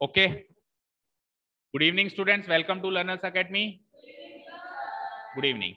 Okay, good evening students, welcome to Learners Academy. Good evening.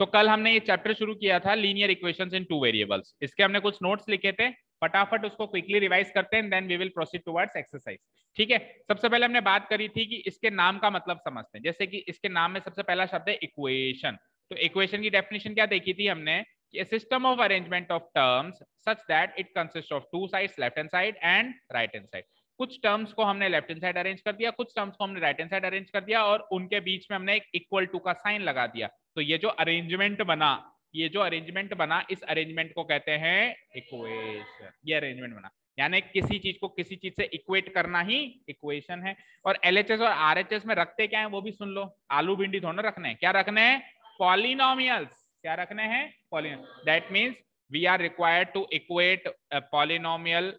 तो कल हमने ये चैप्टर शुरू किया था linear equations in two variables. इसके हमने कुछ नोट्स लिखे थे, फटाफट उसको क्विकली रिवाइज करते हैं, then we will proceed towards exercise. ठीक है, सबसे पहले हमने बात करी थी कि इसके नाम का मतलब समझते हैं। जैसे कि इसके नाम में सबसे पहला शब्द है इक्वेशन। तो इक्वेशन की डेफिनेशन क्या देखी थी हमने कि system of arrangement of terms such that it consist of two sides, left hand side and right hand side. कुछ टर्म्स को हमने लेफ्ट हैंड साइड अरेंज कर दिया, कुछ टर्म्स को हमने राइट हैंड साइड अरेंज कर दिया और उनके बीच में हमने एक इक्वल टू का साइन लगा दिया। तो ये जो अरेंजमेंट बना, इस अरेंजमेंट को कहते हैं इक्वेशन। ये अरेंजमेंट बना यानी किसी चीज को किसी चीज से इक्वेट करना ही इक्वेशन है। और एलएचएस और आरएचएस में रखते क्या है वो भी सुन लो। आलू भिंडी थोड़ा रखने हैं, क्या रखने हैं? पॉलिनोमियल्स। क्या रखने हैं? Polynomial. That means we are required to equate polynomial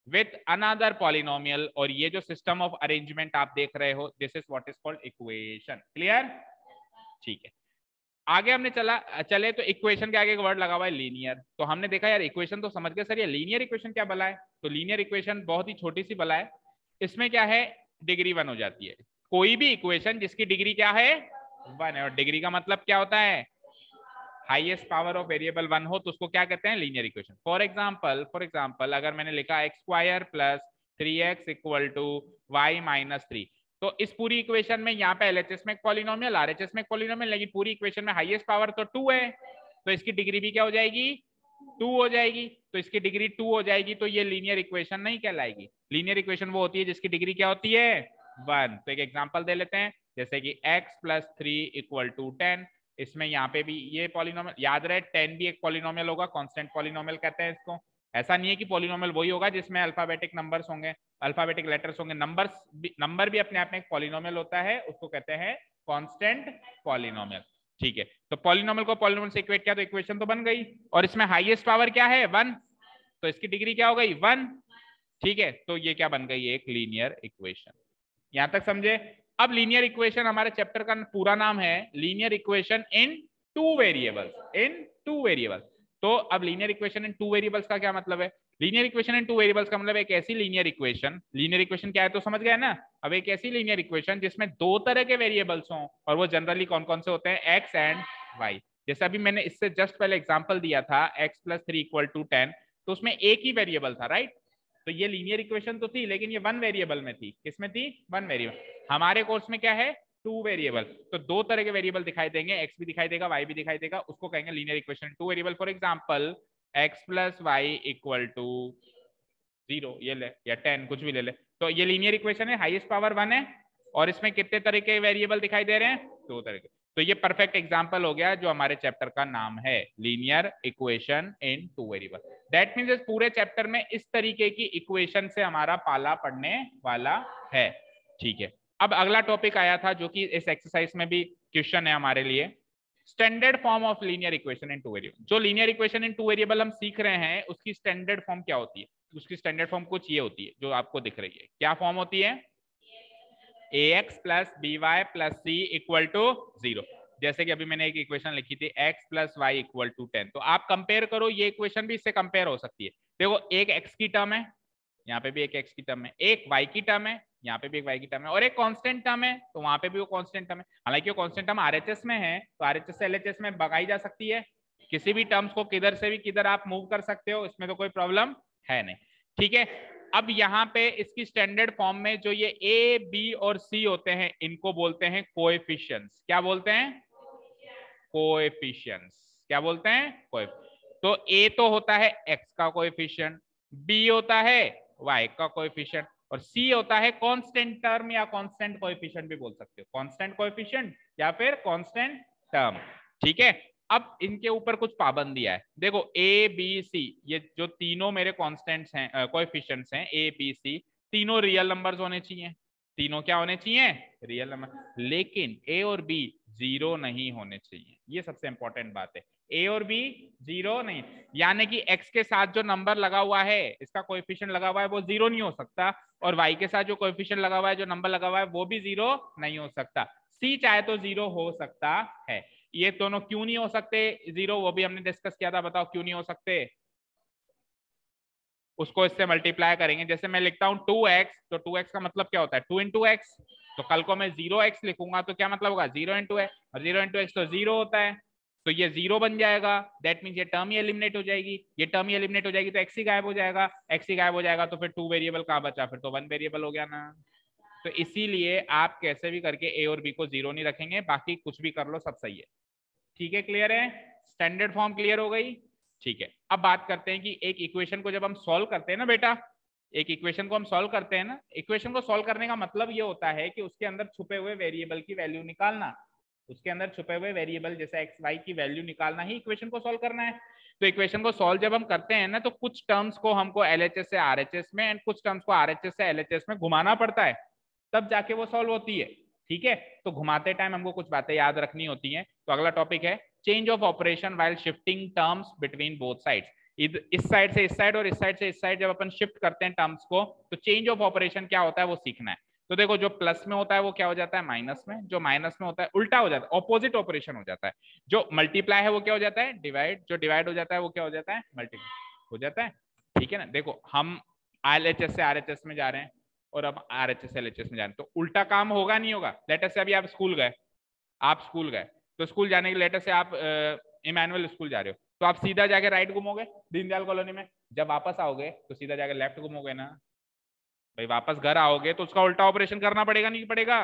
with another polynomial. और ये जो सिस्टम ऑफ अरेंजमेंट आप देख रहे हो, this is what is called equation. Clear? ठीक है, आगे हमने चले तो इक्वेशन के आगे एक वर्ड लगा हुआ है लीनियर। तो हमने देखा यार इक्वेशन तो समझ गए सर, ये लीनियर इक्वेशन क्या बला है? तो लीनियर इक्वेशन बहुत ही छोटी सी बला है। इसमें क्या है, डिग्री 1 हो जाती है। कोई भी इक्वेशन जिसकी डिग्री क्या है? 1 है। और डिग्री का मतलब क्या होता है? हाईएस्ट पावर ऑफ वेरिएबल 1 हो तो उसको क्या कहते हैं? Linear equation. फॉर एग्जाम्पल अगर मैंने लिखा x square plus 3x equal to y minus 3, तो इस पूरी इक्वेशन में यहाँ पे एलएचएस में एक पॉलिनोमियल, आरएचएस में एक पॉलिनोमियल, लेकिन पूरी इक्वेशन में हाईएस्ट पावर तो 2 है, तो इसकी डिग्री भी क्या हो जाएगी? 2 हो जाएगी। तो इसकी डिग्री 2 हो जाएगी, तो ये लीनियर इक्वेशन नहीं कहलाएगी। लीनियर इक्वेशन वो होती है जिसकी डिग्री क्या होती है? 1। तो एक एग्जांपल दे लेते हैं, जैसे कि x प्लस 3 इक्वल टू 10। इसमें यहाँ पे भी ये पॉलिनोमियल याद रहे, 10 भी एक पॉलिनोमियल होगा, कांस्टेंट पॉलिनोमियल कहते हैं इसको। ऐसा नहीं है कि पॉलिनोमियल वही होगा जिसमें अल्फाबेटिक नंबर्स होंगे, अल्फाबेटिक लेटर्स होंगे। नंबर भी अपने आप में एक पॉलिनोमियल होता है, उसको कहते हैं कांस्टेंट पॉलिनोमियल। ठीक है, तो पॉलिनोमियल को पॉलिनोमियल से इक्वेट किया तो इक्वेशन तो बन गई। और इसमें हाईएस्ट पावर क्या है? 1, तो इसकी डिग्री क्या हो गई? 1। ठीक है, तो ये क्या बन गई? एक लीनियर इक्वेशन। यहां तक समझे? अब लीनियर इक्वेशन, हमारे चैप्टर का पूरा नाम है linear equation in two variables. तो अब linear equation in two variables का क्या मतलब है? Linear equation in two variables का मतलब एक ऐसी लीनियर इक्वेशन क्या है तो समझ गए ना। अब एक ऐसी लीनियर इक्वेशन जिसमें दो तरह के वेरिएबल्स हों, और वो जनरली कौन कौन से होते हैं? X and y. जैसे अभी मैंने इससे जस्ट पहले एग्जांपल दिया था एक्स प्लस 3 इक्वल टू 10, तो उसमें एक ही वेरिएबल था, राइट? तो ये लीनियर इक्वेशन तो थी, लेकिन ये 1 वेरिएबल में थी। किसमें थी? 1 वेरिएबल। हमारे कोर्स में क्या है? 2 वेरिएबल। तो दो तरह के वेरिएबल दिखाई देंगे, एक्स भी दिखाई देगा, वाई भी दिखाई देगा, उसको कहेंगे linear equation 2 variable. For example x plus y equal to 0 ये ले, या 10 कुछ भी ले ले, तो ये लीनियर इक्वेशन है, हाईएस्ट पावर 1 है। और इसमें कितने तरह के वेरिएबल दिखाई दे रहे हैं? 2 तरह के। तो ये परफेक्ट एग्जांपल हो गया जो हमारे चैप्टर का नाम है linear equation in two variable. That means पूरे चैप्टर में इस तरीके की इक्वेशन से हमारा पाला पड़ने वाला है। ठीक है, अब अगला टॉपिक आया था जो कि इस एक्सरसाइज में भी क्वेश्चन है हमारे लिए, standard form of linear equation in two variable. जो linear equation in two variable हम सीख रहे हैं उसकी स्टैंडर्ड फॉर्म क्या होती है? उसकी स्टैंडर्ड फॉर्म कुछ ये होती है जो आपको दिख रही है। क्या फॉर्म होती है? ax plus b y plus c equal to 0। जैसे कि अभी मैंने एक इक्वेशन लिखी थी x plus y equal to 10, तो आप कंपेयर करो, ये इक्वेशन भी इससे कंपेयर हो सकती है। देखो, एक x की टर्म है, यहाँ पे भी एक x की टर्म है, एक y की टर्म है, यहाँ पे भी एक y की टर्म है, और एक कांस्टेंट टर्म है, तो वहां पे भी वो कांस्टेंट टर्म है। हालांकि वो कांस्टेंट टर्म आरएचएस में है, तो आरएचएस से एलएचएस में भगाई जा सकती है। किसी भी टर्म्स को किधर से भी किधर आप मूव कर सकते हो, इसमें तो कोई प्रॉब्लम है नहीं। ठीक है, अब यहाँ पे इसकी स्टैंडर्ड फॉर्म में जो ये ए बी और सी होते हैं इनको बोलते हैं कोएफिशिएंट्स। क्या बोलते हैं? कोएफिशिएंट्स। क्या बोलते हैं? तो ए तो होता है एक्स का कोएफिशिएंट, बी होता है वाई का कोएफिशिएंट, और सी होता है कांस्टेंट टर्म या कांस्टेंट कोएफिशिएंट भी बोल सकते हो, कांस्टेंट कोएफिशिएंट या फिर कांस्टेंट टर्म। ठीक है, अब इनके ऊपर कुछ पाबंदियां है। देखो ए बी सी, ये जो तीनों मेरे कांस्टेंट्स हैं, कोएफिशिएंट्स हैं, ए बी सी, तीनों रियल नंबर्स होने चाहिए। तीनों क्या होने चाहिए? Real number. लेकिन ए और बी 0 नहीं होने चाहिए, ये सबसे इंपॉर्टेंट बात है। ए और बी 0 नहीं, यानी कि एक्स के साथ जो नंबर लगा हुआ है, इसका कोएफिशिएंट लगा हुआ है, वो 0 नहीं हो सकता, और वाई के साथ जो कोएफिशिएंट लगा हुआ है, जो नंबर लगा हुआ है, वो भी 0 नहीं हो सकता। सी चाहे तो 0 हो सकता है। ये दोनों क्यों नहीं हो सकते 0, वो भी हमने डिस्कस किया था। बताओ क्यों नहीं हो सकते? उसको इससे मल्टीप्लाई करेंगे। जैसे मैं लिखता हूँ 2x, तो 2x का मतलब क्या होता है 2 इंटू एक्स। तो कल को मैं 0x लिखूंगा तो क्या मतलब होगा 0 इंटू एक्स, और 0 इंटू एक्स तो 0 होता है, तो ये 0 बन जाएगा। दैट मीन्स ये टर्म ही एलिमिनेट हो जाएगी, ये टर्म ही एलिमिनेट हो जाएगी तो x ही गायब हो जाएगा, x ही गायब हो जाएगा तो फिर 2 वेरिएबल कहाँ बचा, फिर तो 1 वेरिएबल हो गया ना। तो इसीलिए आप कैसे भी करके a और b को 0 नहीं रखेंगे, बाकी कुछ भी कर लो सब सही है। ठीक है, क्लियर है, स्टैंडर्ड फॉर्म क्लियर हो गई। ठीक है, अब बात करते हैं कि एक इक्वेशन को जब हम सॉल्व करते हैं ना बेटा, एक इक्वेशन को हम सॉल्व करते हैं ना, इक्वेशन को सॉल्व करने का मतलब ये होता है कि उसके अंदर छुपे हुए वेरिएबल की वैल्यू निकालना, उसके अंदर छुपे हुए वेरिएबल जैसे एक्स वाई की वैल्यू निकालना ही इक्वेशन को सॉल्व करना है। तो इक्वेशन को सॉल्व जब हम करते हैं ना, तो कुछ टर्म्स को हमको एलएचएस से आरएचएस में एंड कुछ टर्म्स को आरएचएस से एलएचएस में घुमाना पड़ता है, तब जाके वो सॉल्व होती है। ठीक है, तो घुमाते टाइम हमको कुछ बातें याद रखनी होती हैं। तो अगला टॉपिक है change of operation while shifting terms between both sides. इस साइड से इस साइड और इस साइड से इस साइड जब अपन शिफ्ट करते हैं टर्म्स को, तो चेंज ऑफ ऑपरेशन क्या होता है वो सीखना है। तो देखो, जो प्लस में होता है वो क्या हो जाता है माइनस में, जो माइनस में होता है उल्टा हो जाता है, ऑपोजिट ऑपरेशन हो जाता है। जो मल्टीप्लाई है वो क्या हो जाता है डिवाइड, जो डिवाइड हो जाता है वो क्या हो जाता है मल्टीप्लाई हो जाता है। ठीक है ना, देखो हम एलएचएस से आरएचएस में जा रहे हैं और अब आरएचएस से एलएचएस में जा रहे हैं, तो उल्टा काम होगा नहीं होगा। लेटर से अभी आप स्कूल गए, आप स्कूल गए, तो स्कूल जाने के लेटर से आप इमानुअल स्कूल जा रहे हो, तो आप सीधा जाके राइट घूमोगे दीनदयाल कॉलोनी में, जब वापस आओगे तो सीधा जाके लेफ्ट घूमोगे ना भाई, वापस घर आओगे तो उसका उल्टा ऑपरेशन करना पड़ेगा नहीं पड़ेगा,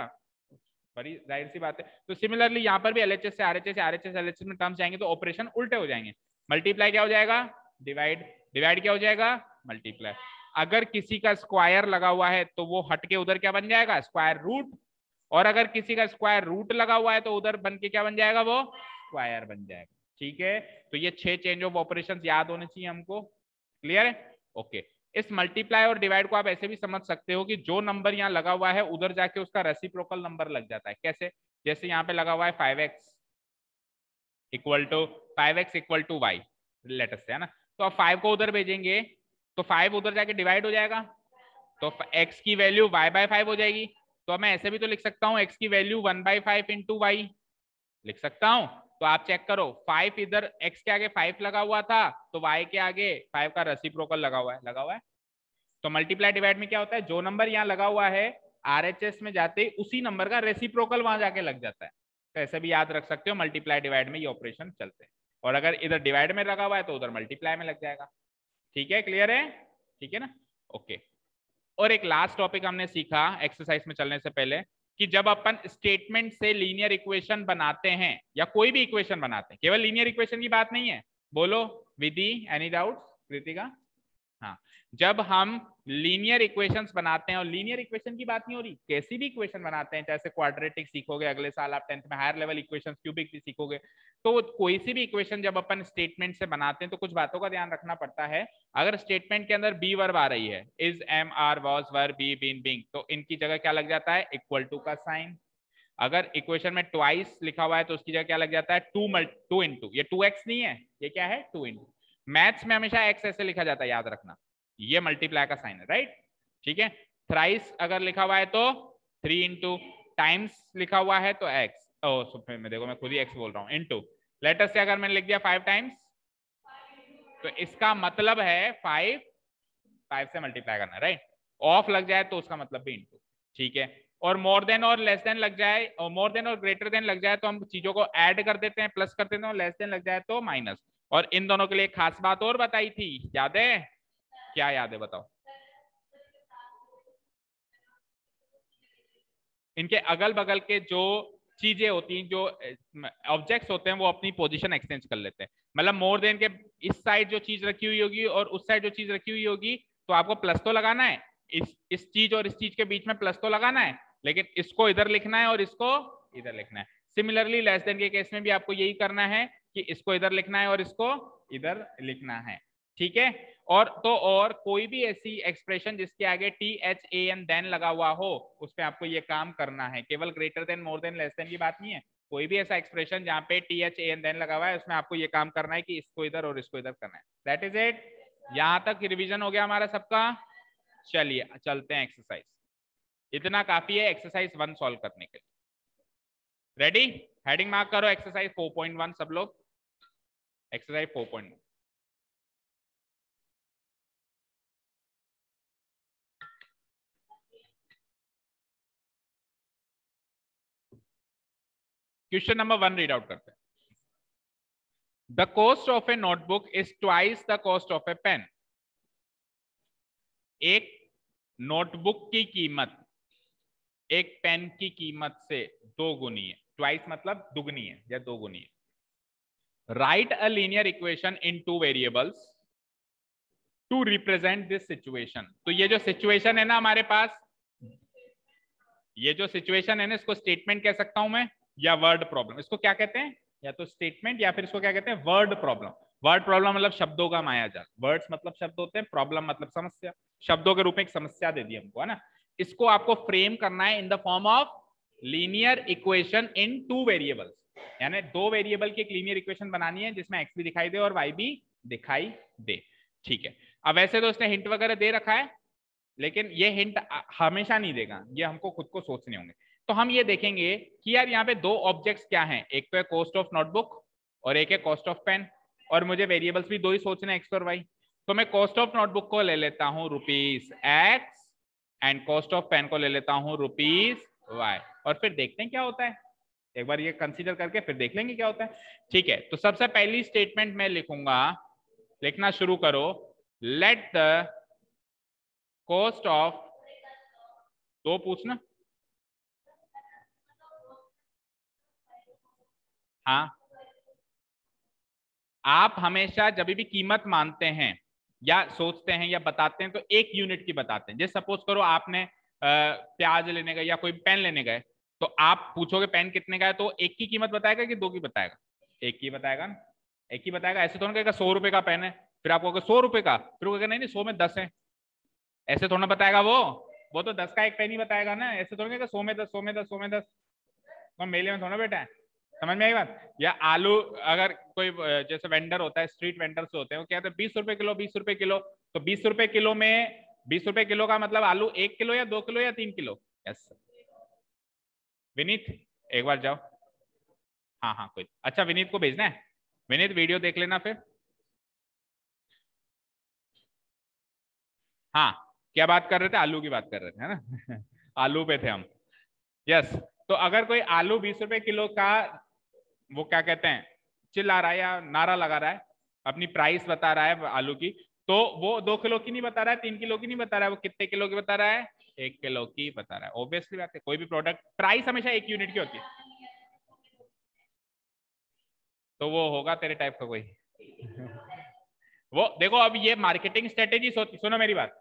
बड़ी जाहिर सी बात है। तो सिमिलरली यहाँ पर भी एलएचएस से आरएचएस, आरएचएस से एलएचएस में टर्म्स जाएंगे तो ऑपरेशन उल्टे हो जाएंगे। मल्टीप्लाई क्या हो जाएगा डिवाइड, डिवाइड क्या हो जाएगा मल्टीप्लाई। अगर किसी का स्क्वायर लगा हुआ है तो वो हट के उधर क्या बन जाएगा स्क्वायर रूट, और अगर किसी का स्क्वायर रूट लगा हुआ है तो उधर बन के क्या बन जाएगा वो स्क्वायर बन जाएगा। ठीक है, तो ये 6 चेंज ऑफ ऑपरेशन याद होने चाहिए हमको, क्लियर है। ओके, इस मल्टीप्लाई और डिवाइड को आप ऐसे भी समझ सकते हो कि जो नंबर यहाँ लगा हुआ है उधर जाके उसका रेसिप्रोकल नंबर लग जाता है। कैसे, जैसे यहाँ पे लगा हुआ है 5x equal to 5x equal to y letter से, है ना, तो अब 5 को उधर भेजेंगे तो 5 उधर जाके डिवाइड हो जाएगा, तो x की वैल्यू y बाय 5 हो जाएगी। तो मैं ऐसे भी तो लिख सकता हूँ x की वैल्यू 1/5 इंटू वाई लिख सकता हूँ। तो आप चेक करो 5 इधर x के आगे 5 लगा हुआ था, तो y के आगे 5 का रेसिप्रोकल लगा हुआ है, लगा हुआ है। तो मल्टीप्लाई डिवाइड में क्या होता है, जो नंबर यहाँ लगा हुआ है आरएचएस में जाते ही उसी नंबर का रेसिप्रोकल वहां जाके लग जाता है। तो ऐसे भी याद रख सकते हो, मल्टीप्लाई डिवाइड में ये ऑपरेशन चलते हैं, और अगर इधर डिवाइड में लगा हुआ है तो उधर मल्टीप्लाई में लग जाएगा। ठीक है, क्लियर है, ठीक है ना, ओके। और एक लास्ट टॉपिक हमने सीखा एक्सरसाइज में चलने से पहले कि जब अपन स्टेटमेंट से लीनियर इक्वेशन बनाते हैं या कोई भी इक्वेशन बनाते हैं, केवल लीनियर इक्वेशन की बात नहीं है, बोलो विधि, एनी डाउट कृतिका। हाँ, जब हम लीनियर इक्वेशंस बनाते हैं, और लीनियर इक्वेशन की बात नहीं हो रही, कैसी भी इक्वेशन बनाते हैं, जैसे क्वाड्रेटिक सीखोगे अगले साल आप 10th में, हायर लेवल इक्वेशंस क्यूबिक भी सीखोगे, तो कोई सी भी इक्वेशन जब अपन स्टेटमेंट से बनाते हैं तो कुछ बातों का ध्यान रखना पड़ता है। अगर स्टेटमेंट के अंदर बी वर्ब आ रही है, is, am, are, was, were, be, been, being, तो इनकी जगह क्या लग जाता है इक्वल टू का साइन। अगर इक्वेशन में ट्वाइस लिखा हुआ है तो उसकी जगह क्या लग जाता है टू इंटू, ये 2x नहीं है, ये क्या है 2 इंटू। मैथ्स में हमेशा x ऐसे लिखा जाता है, याद रखना, ये मल्टीप्लाई का साइन है, राइट। ठीक है, थ्राइस अगर लिखा हुआ है तो 3 इंटू, टाइम्स लिखा हुआ है तो x, मैं देखो मैं खुद ही x बोल रहा हूँ, इंटू। लेटर से अगर मैंने लिख दिया 5 टाइम्स तो इसका मतलब है 5 से मल्टीप्लाई करना, राइट। ऑफ लग जाए तो उसका मतलब भी इंटू। ठीक है, और मोर देन और लेस देन लग जाए, और मोर देन और ग्रेटर देन लग जाए तो हम चीजों को ऐड कर देते हैं, प्लस कर देते हैं, और लेस देन लग जाए तो माइनस। और इन दोनों के लिए एक खास बात और बताई थी, याद है, क्या याद है बताओ। इनके अगल बगल के जो चीजें होती हैं, जो ऑब्जेक्ट्स होते हैं, वो अपनी पोजीशन एक्सचेंज कर लेते हैं। मतलब मोर देन के इस साइड जो चीज रखी हुई होगी और उस साइड जो चीज रखी हुई होगी, तो आपको प्लस तो लगाना है, इस चीज और इस चीज के बीच में प्लस तो लगाना है, लेकिन इसको इधर लिखना है और इसको इधर लिखना है। सिमिलरली लेस देन के केस में भी आपको यही करना है कि इसको इधर लिखना है और इसको इधर लिखना है। ठीक है, और तो और कोई भी ऐसी एक्सप्रेशन जिसके आगे THAN देन लगा हुआ हो, उस पे आपको ये काम करना है। केवल greater than, more than, less than की बात नहीं है, कोई भी ऐसा एक्सप्रेशन जहाँ पे THAN देन लगा हुआ है, उसमें आपको ये काम करना है कि इसको इधर और इसको इधर करना है। दैट इज इट, यहाँ तक रिविजन हो गया हमारा सबका। चलिए चलते हैं एक्सरसाइज, इतना काफी है एक्सरसाइज 1 सॉल्व करने के लिए। रेडी, हेडिंग मार्क करो एक्सरसाइज 4.1 सब लोग, exercise 4.1। Question number 1 read out करते हैं। The cost of a notebook is twice the cost of a pen. एक नोटबुक की कीमत एक पेन की कीमत से 2 गुनी है। ट्वाइस मतलब दुगनी है या 2 गुनी है। Write a linear equation in 2 variables to represent this situation. तो ये जो सिचुएशन है ना हमारे पास, ये जो सिचुएशन है ना, इसको स्टेटमेंट कह सकता हूं मैं या वर्ड प्रॉब्लम। इसको क्या कहते हैं? या तो स्टेटमेंट या फिर इसको क्या कहते हैं? Word problem. वर्ड प्रॉब्लम मतलब शब्दों का मायाजाल। वर्ड्स मतलब शब्द होते हैं, प्रॉब्लम मतलब समस्या। शब्दों के रूप में एक समस्या दे दी हमको, है ना। इसको आपको फ्रेम करना है इन the form of linear equation in 2 variables, यानी 2 वेरिएबल की एक लीनियर इक्वेशन बनानी है जिसमें एक्स भी दिखाई दे और वाई भी दिखाई दे। ठीक है, अब वैसे तो उसने हिंट वगैरह दे रखा है, लेकिन ये हिंट हमेशा नहीं देगा, ये हमको खुद को सोचने होंगे। तो हम ये देखेंगे कि यार यहाँ पे 2 ऑब्जेक्ट्स क्या हैं, एक तो है कॉस्ट ऑफ नोटबुक और एक है कॉस्ट ऑफ पेन, और मुझे वेरिएबल्स भी 2 ही सोचने हैं, एक्स और वाई। तो मैं कॉस्ट ऑफ नोटबुक को ले लेता हूँ ₹X and cost of pen को ले लेता हूँ ₹Y, और फिर देखते हैं क्या होता है। एक बार ये कंसीडर करके फिर देख लेंगे क्या होता है। ठीक है, तो सबसे पहली स्टेटमेंट मैं लिखूंगा, लिखना शुरू करो। लेट द कॉस्ट ऑफ, तो पूछना, हाँ, आप हमेशा जब भी कीमत मानते हैं या सोचते हैं या बताते हैं तो एक यूनिट की बताते हैं। जैसे सपोज करो आपने प्याज लेने गए या कोई पेन लेने गए, तो आप पूछोगे पेन कितने का है, तो एक की कीमत बताएगा कि 2 की बताएगा? एक की बताएगा ना, एक की बताएगा। ऐसे थोड़ा कहेगा 100 रुपए का पेन है, फिर आपको 100 रुपए का, फिर वो कहेगा नहीं नहीं 100 में 10 है, ऐसे थोड़ा बताएगा वो तो 10 का एक पेन ही बताएगा ना। ऐसे थोड़ा कहेगा 100 में 10, 100 में 10, 100 में 10। तो मेले में थोड़ा बेटा है, समझ में आई बात? या आलू, अगर कोई जैसे वेंडर होता है, स्ट्रीट वेंडर्स होते हैं, वो कहते हैं 20 रुपए किलो, 20 रुपए किलो। तो 20 रुपए किलो में 20 रुपए किलो का मतलब आलू 1 किलो या 2 किलो या 3 किलो? यस विनीत, एक बार जाओ। हाँ हाँ कोई, अच्छा विनीत को भेजना है। विनीत वीडियो देख लेना फिर। हाँ, क्या बात कर रहे थे? आलू की बात कर रहे थे, है ना। आलू पे थे हम। यस, तो अगर कोई आलू 20 रुपए किलो का, वो क्या कहते हैं, चिल्ला रहा है या नारा लगा रहा है, अपनी प्राइस बता रहा है आलू की, तो वो 2 किलो की नहीं बता रहा है, 3 किलो की नहीं बता रहा है, वो कितने किलो की बता रहा है? 1 किलो की बता रहा है। ऑब्वियसली बात है, कोई भी प्रोडक्ट प्राइस हमेशा 1 यूनिट की होती है। तो वो होगा तेरे टाइप का कोई। वो देखो, अब ये मार्केटिंग स्ट्रेटेजी होती, सुनो मेरी बात।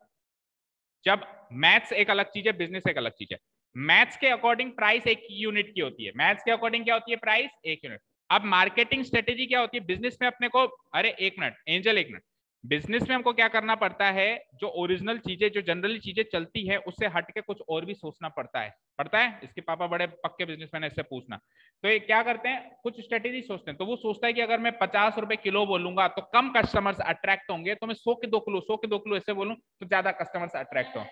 जब मैथ्स एक अलग चीज है, बिजनेस एक अलग चीज है। मैथ्स के अकॉर्डिंग प्राइस 1 यूनिट की होती है, मैथ्स के अकॉर्डिंग क्या होती है? Price 1 unit. अब मार्केटिंग स्ट्रेटेजी क्या होती है बिजनेस में अपने को? अरे एक मिनट एंजल, एक मिनट। बिजनेस में हमको क्या करना पड़ता है? जो ओरिजिनल चीजें, जो जनरली चीजें चलती है, उससे हट के कुछ और भी सोचना पड़ता है। इसके पापा बड़े पक्के बिजनेसमैन, इससे पूछना। तो ये क्या करते हैं, कुछ स्ट्रेटेजी सोचते हैं। तो वो सोचता है कि अगर मैं 50 रुपए किलो बोलूंगा तो कम कस्टमर्स अट्रैक्ट होंगे, तो मैं 100 के 2 किलो, 100 के 2 किलो ऐसे बोलूं तो ज्यादा कस्टमर्स अट्रैक्ट हों।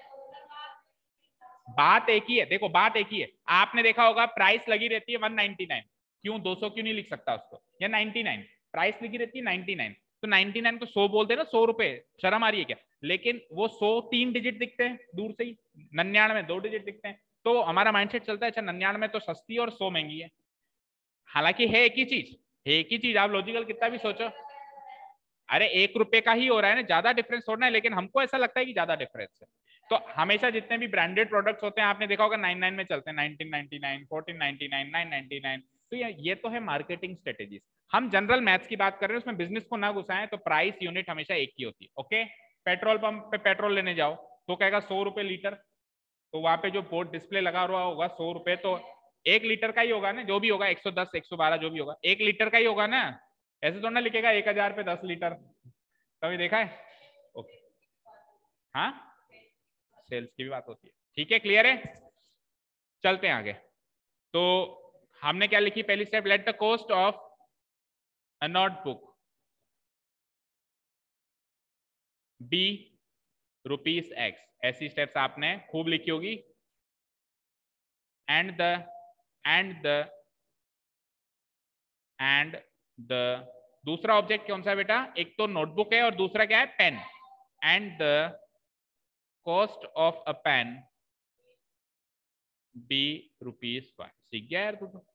बात एक ही है, देखो बात एक ही है। आपने देखा होगा प्राइस लगी रहती है 199, क्यों 200 क्यों नहीं लिख सकता उसको, या 99 प्राइस लिखी रहती है 99, तो 99 को 100 बोलते ना, 100 रुपए, शर्म आ रही है क्या? लेकिन वो 100 3 डिजिट दिखते हैं दूर से ही, 99 2 डिजिट दिखते हैं। तो हमारा माइंडसेट चलता है अच्छा 99 तो सस्ती है और 100 महंगी है। हालांकि है एक ही चीज, है एक ही चीज, आप लॉजिकल कितना भी सोचो। अरे 1 रुपए का ही हो रहा है ना, ज्यादा डिफरेंस हो रहा है, लेकिन हमको ऐसा लगता है कि ज्यादा डिफरेंस है। तो हमेशा जितने भी ब्रांडेड प्रोडक्ट्स होते हैं, आपने देखा होगा 99 में चलते हैं, 1999, 1499, 999। तो ये तो है मार्केटिंग स्ट्रेटेजीज। हम जनरल मैथ्स की बात कर रहे हैं, उसमें बिजनेस को ना घुसाएं। तो प्राइस यूनिट हमेशा एक ही होती है। ओके, पेट्रोल पंप पे पेट्रोल लेने जाओ तो कहेगा 100 रुपए लीटर, तो वहां पे जो बोर्ड डिस्प्ले लगा हुआ होगा 100 रुपए, तो 1 लीटर का ही होगा ना, जो भी होगा 110 112 जो भी होगा 1 लीटर का ही होगा ना। ऐसे थोड़ा ना लिखेगा 1000 पे 10 लीटर, कभी देखा है? ओके, हाँ, सेल्स की भी बात होती है। ठीक है, क्लियर है? चलते हैं आगे। तो हमने क्या लिखी पहली step? Let the cost of a notebook be ₹X। ऐसी स्टेप्स आपने खूब लिखी होगी। And the and the and the दूसरा ऑब्जेक्ट कौन सा है बेटा? एक तो नोटबुक है और दूसरा क्या है? Pen. And the cost of a pen be ₹5। सीख गया यार तू तो।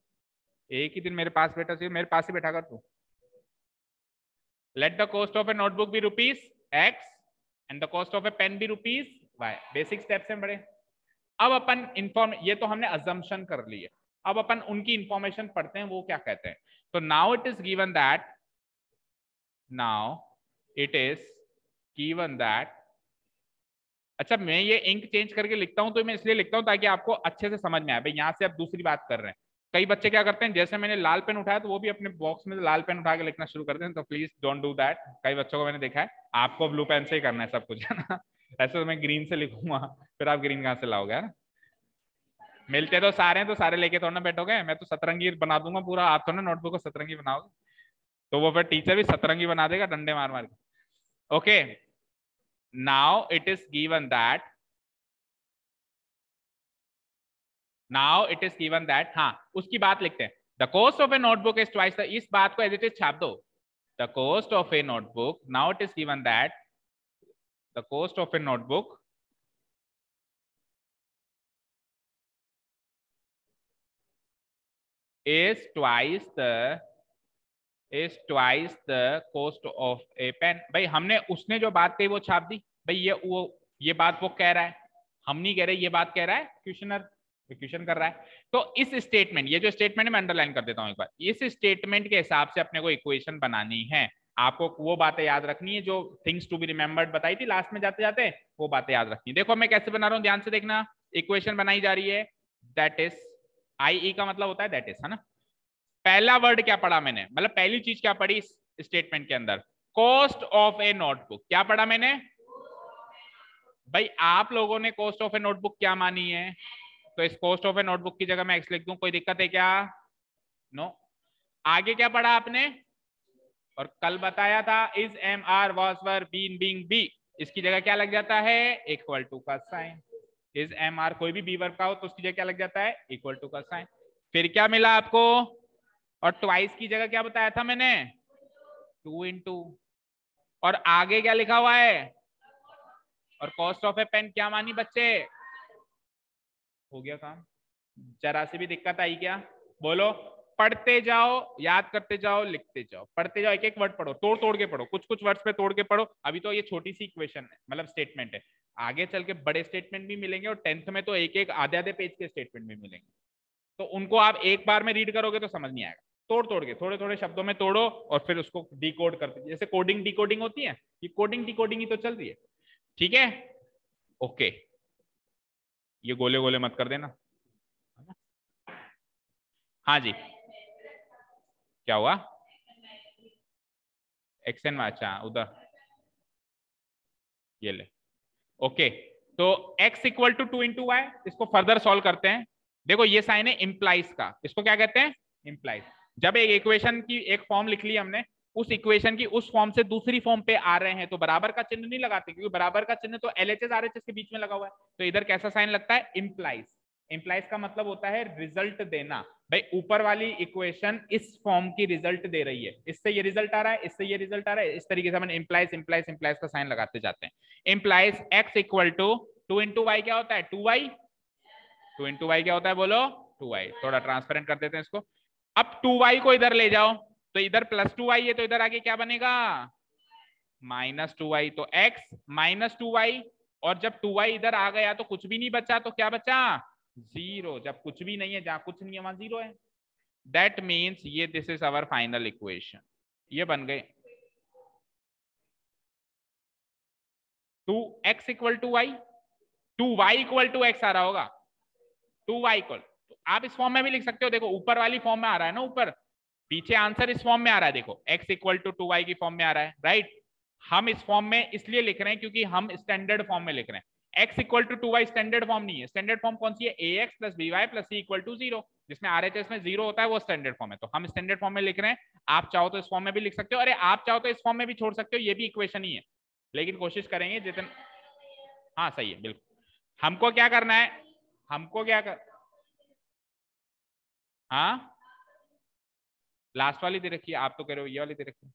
एक ही दिन मेरे पास बैठा चाहिए, मेरे पास ही बैठा कर तू। Let the cost of a notebook be rupees x and the cost of a pen be rupees y. Basic steps हैं बड़े। अब अपन ये तो हमने अजम्पशन कर ली है, अब अपन उनकी इंफॉर्मेशन पढ़ते हैं वो क्या कहते हैं। तो now it is given that, now it is given that, अच्छा मैं ये इंक चेंज करके लिखता हूं तो मैं इसलिए लिखता हूं ताकि आपको अच्छे से समझ में आए। भाई यहाँ से आप दूसरी बात कर रहे हैं, कई बच्चे क्या करते हैं, जैसे मैंने लाल पेन उठाया तो वो भी अपने बॉक्स में लाल पेन उठा के लिखना शुरू करते हैं, तो प्लीज डोंट डू दैट। कई बच्चों को मैंने देखा है, आपको ब्लू पेन से ही करना है सब कुछ, है ना। ऐसे तो मैं ग्रीन से लिखूंगा, फिर आप ग्रीन कहाँ से लाओगे, है ना। मिलते तो सारे हैं, तो सारे लेके थोड़ा ना बैठोगे, मैं तो सतरंगी बना दूंगा पूरा, आप तो ना नोटबुक को सतरंगी बनाओगे, तो वो फिर टीचर भी सतरंगी बना देगा डंडे मार मार के। Okay, now it is given that, now it is given that, हाँ उसकी बात लिखते हैं। The cost of a notebook is twice the, इस बात को एज इट इज छाप दो। The cost of a notebook, now it is given that the cost of a notebook is twice the cost of a pen। भाई हमने उसने जो बात कही वो छाप दी। भाई ये बात वो कह रहा है, हम नहीं कह रहे, ये बात कह रहा है क्वेश्चनर, क्वेश्चन कर रहा है। तो इस स्टेटमेंट, ये जो स्टेटमेंट है मैं अंडरलाइन कर देता हूं एक बार, इस स्टेटमेंट के हिसाब से अपने को इक्वेशन बनानी है। आपको वो बातें याद रखनी है जो थिंग्स टू बी रिमेंबर्ड बताई थी लास्ट में जाते जाते, वो बातें याद रखनी है। देखो मैं कैसे बना रहा हूं, ध्यान से देखना। इक्वेशन बनाई जा रही है, दैट इज आई ई का मतलब होता है दैट इज, है ना। पहला वर्ड क्या पढ़ा मैंने, मतलब पहली चीज क्या पढ़ी इस स्टेटमेंट के अंदर, कॉस्ट ऑफ ए नोटबुक। क्या पढ़ा मैंने भाई, आप लोगों ने कॉस्ट ऑफ ए नोटबुक क्या मानी है, तो इस कॉस्ट ऑफ ए नोटबुक की जगह मैं एक्स लिख दूं, कोई दिक्कत है क्या, नो। आगे क्या पढ़ा आपने, और कल बताया था is am are was were been being be, इसकी जगह क्या लग जाता है, इक्वल टू का साइन। इज एम आर कोई भी बी वर्ब का हो तो उसकी जगह क्या लग जाता है, इक्वल टू का साइन। फिर क्या मिला आपको, और ट्वाइस की जगह क्या बताया था मैंने, 2 × और आगे क्या लिखा हुआ है, और कॉस्ट ऑफ ए पेन क्या मानी बच्चे, हो गया काम। जरा सी भी दिक्कत आई क्या, बोलो। पढ़ते जाओ, याद करते जाओ, लिखते जाओ, पढ़ते जाओ, एक एक वर्ड पढ़ो, तोड़ तोड़ के पढ़ो, कुछ कुछ वर्ड्स पे तोड़ के पढ़ो। अभी तो ये छोटी सी इक्वेशन है, मतलब स्टेटमेंट है, आगे चल के बड़े स्टेटमेंट भी मिलेंगे, और 10th में तो एक एक आधे आधे पेज के स्टेटमेंट भी मिलेंगे, तो उनको आप एक बार में रीड करोगे तो समझ नहीं आएगा। तोड़ तोड़ के थोड़े थोड़े शब्दों में तोड़ो और फिर उसको डिकोड करते, जैसे कोडिंग डिकोडिंग होती है, ये कोडिंग डिकोडिंग ही तो चल रही है, ठीक है। ओके, ये गोले गोले मत कर देना। हाँ जी, क्या हुआ, एक्स एन वाई, अच्छा उधर ये ले। ओके, तो x इक्वल टू 2 × y, इसको फर्दर सॉल्व करते हैं। देखो ये साइन है इंप्लाइज का, इसको क्या कहते हैं, इंप्लाइज। जब एक इक्वेशन की एक फॉर्म लिख ली हमने, उस इक्वेशन की उस फॉर्म से दूसरी फॉर्म पे आ रहे हैं तो बराबर का चिन्ह नहीं लगाते, क्योंकि बराबर का चिन्ह तो LHS RHS के बीच में लगा हुआ है, तो इधर कैसा साइन लगता है, इंप्लाइज। इंप्लाइज का मतलब होता है रिजल्ट देना। भाई ऊपर वाली इक्वेशन इस फॉर्म की रिजल्ट दे रही है, इससे ये रिजल्ट आ रहा है, इससे ये रिजल्ट आ रहा है, इस तरीके से हम इंप्लाइज इंप्लाइज इंप्लाइज का साइन लगाते जाते हैं। Implies x equal to 2 × y क्या होता है, 2y। 2 × y क्या होता है, बोलो 2y। थोड़ा ट्रांसपेरेंट कर देते हैं इसको। अब 2y को इधर ले जाओ, तो इधर +2y है, तो इधर आगे क्या बनेगा, -2y। तो x -2y, और जब 2y इधर आ गया तो कुछ भी नहीं बचा, तो क्या बचा, 0। जब कुछ भी नहीं है, जहां कुछ नहीं है वहां 0 है। दैट मीन्स ये this is our final equation, ये बन गए 2x equal to y, 2y equal to x आ रहा होगा, 2y इक्वल, तो आप इस फॉर्म में भी लिख सकते हो। देखो ऊपर वाली फॉर्म में आ रहा है ना, ऊपर पीछे आंसर इस फॉर्म में आ रहा है, देखो x इक्वल टू 2y की फॉर्म में आ रहा है, राइट। हम इस फॉर्म में इसलिए लिख रहे हैं क्योंकि हम स्टैंडर्ड फॉर्म में लिख रहे हैं। x equal to 2y standard form नहीं है, स्टैंडर्ड फॉर्म कौन सी है, ax + by + c equal to 0, जिसमें RHS में 0 होता है, वो स्टैंडर्ड फॉर्म है। तो हम स्टैंडर्ड फॉर्म में लिख रहे हैं, आप चाहो तो इस फॉर्म में भी लिख सकते हो, अरे आप चाहो तो इस फॉर्म में भी छोड़ सकते हो, ये भी इक्वेशन ही है, लेकिन कोशिश करेंगे जितने, हाँ सही है बिल्कुल। हमको क्या करना है, हमको क्या कर, हाँ लास्ट वाली दे रखी है, आप तो कह रहे हो ये वाली दे रखी है।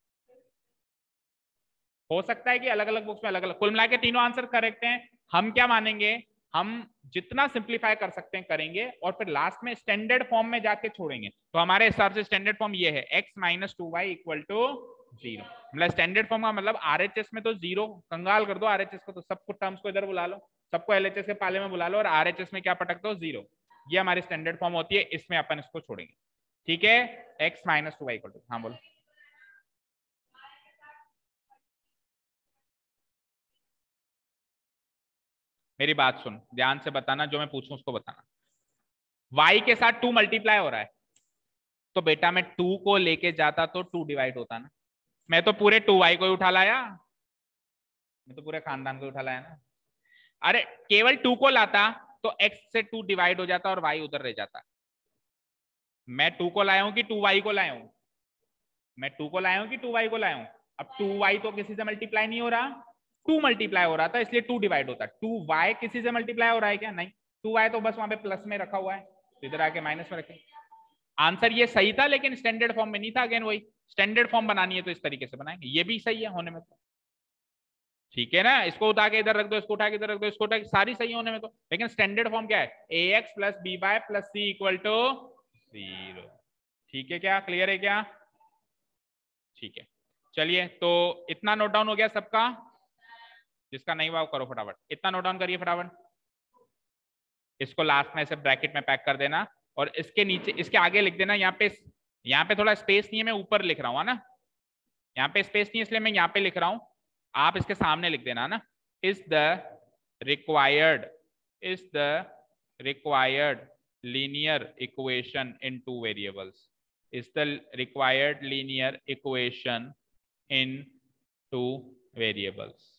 हो सकता है कि अलग अलग बुक्स में अलग अलग, कुल मिला के तीनों आंसर करेक्ट हैं। हम क्या मानेंगे, हम जितना सिंप्लीफाई कर सकते हैं करेंगे और फिर लास्ट में स्टैंडर्ड फॉर्म में जाके छोड़ेंगे। तो हमारे हिसाब से स्टैंडर्ड फॉर्म ये है x minus 2y equal to 0। मतलब स्टैंडर्ड फॉर्म का मतलब RHS में तो 0 कंगाल कर दो, RHS को तो सबको टर्म्स को इधर बुला लो, सबको LHS के पाले में बुला लो और RHS में क्या पटक दो 0। ये हमारी स्टैंडर्ड फॉर्म होती है, इसमें अपन इसको छोड़ेंगे। ठीक है, x minus 2y equal to, हाँ बोलो। मेरी बात सुन, ध्यान से बताना, जो मैं पूछूं उसको बताना। y के साथ 2 मल्टीप्लाई हो रहा है, तो बेटा मैं 2 को लेके जाता तो 2 डिवाइड होता ना। मैं तो पूरे 2y को ही उठा लाया, मैं तो पूरे खानदान को उठा लाया ना। अरे केवल 2 को लाता तो x से 2 डिवाइड हो जाता और y उधर रह जाता। मैं 2 को लाया हूं कि 2y को लाया हूं? मैं 2 को लाया हूं कि 2y को लाया हूं? अब 2y तो किसी से मल्टीप्लाई नहीं हो रहा, 2 मल्टीप्लाई हो रहा था, इसलिए 2 डिवाइड होता। 2y किसी से मल्टीप्लाई हो रहा है क्या? नहीं, 2y तो बस वहां पे प्लस में रखा हुआ है, तो इधर आके माइनस में रखे। आंसर ये सही था, लेकिन स्टैंडर्ड फॉर्म में नहीं था। अगेन वही, स्टैंडर्ड फॉर्म बनानी है तो इस तरीके से बनाएंगे, ये भी सही है होने में तो। ठीक है ना, इसको उठा के इधर रख दो, इसको उठा के इधर रख दो, इसको उठा के, सारी सही होने में तो। लेकिन स्टैंडर्ड फॉर्म क्या है? ax plus b by plus c equal to 0। ठीक है क्या? क्लियर है क्या? ठीक है, चलिए तो इतना नोट डाउन हो गया सबका? जिसका नहीं हुआ वो करो फटाफट, इतना नोट डाउन करिए फटाफट। इसको लास्ट में ऐसे ब्रैकेट में पैक कर देना और इसके नीचे, इसके आगे लिख देना, यहाँ पे थोड़ा स्पेस नहीं है, मैं ऊपर लिख रहा हूँ ना, यहाँ पे स्पेस नहीं है इसलिए मैं यहाँ पे लिख रहा हूँ, आप इसके सामने लिख देना ना। Is the required, is the required linear equation in 2 variables, is the required linear equation in 2 variables.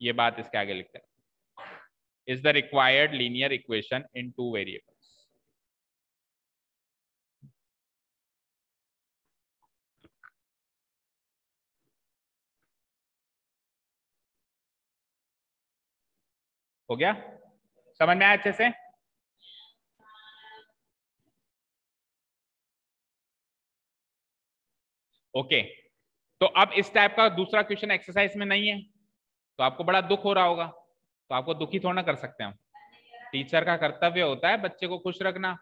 ये बात इसके आगे लिखते हैं, is the required linear equation in 2 variables. हो गया? समझ में आया अच्छे से? ओके, तो अब इस टाइप का दूसरा क्वेश्चन एक्सरसाइज में नहीं है, तो आपको बड़ा दुख हो रहा होगा। तो आपको दुखी थोड़ा ना कर सकते हैं हम, टीचर का कर्तव्य होता है बच्चे को खुश रखना।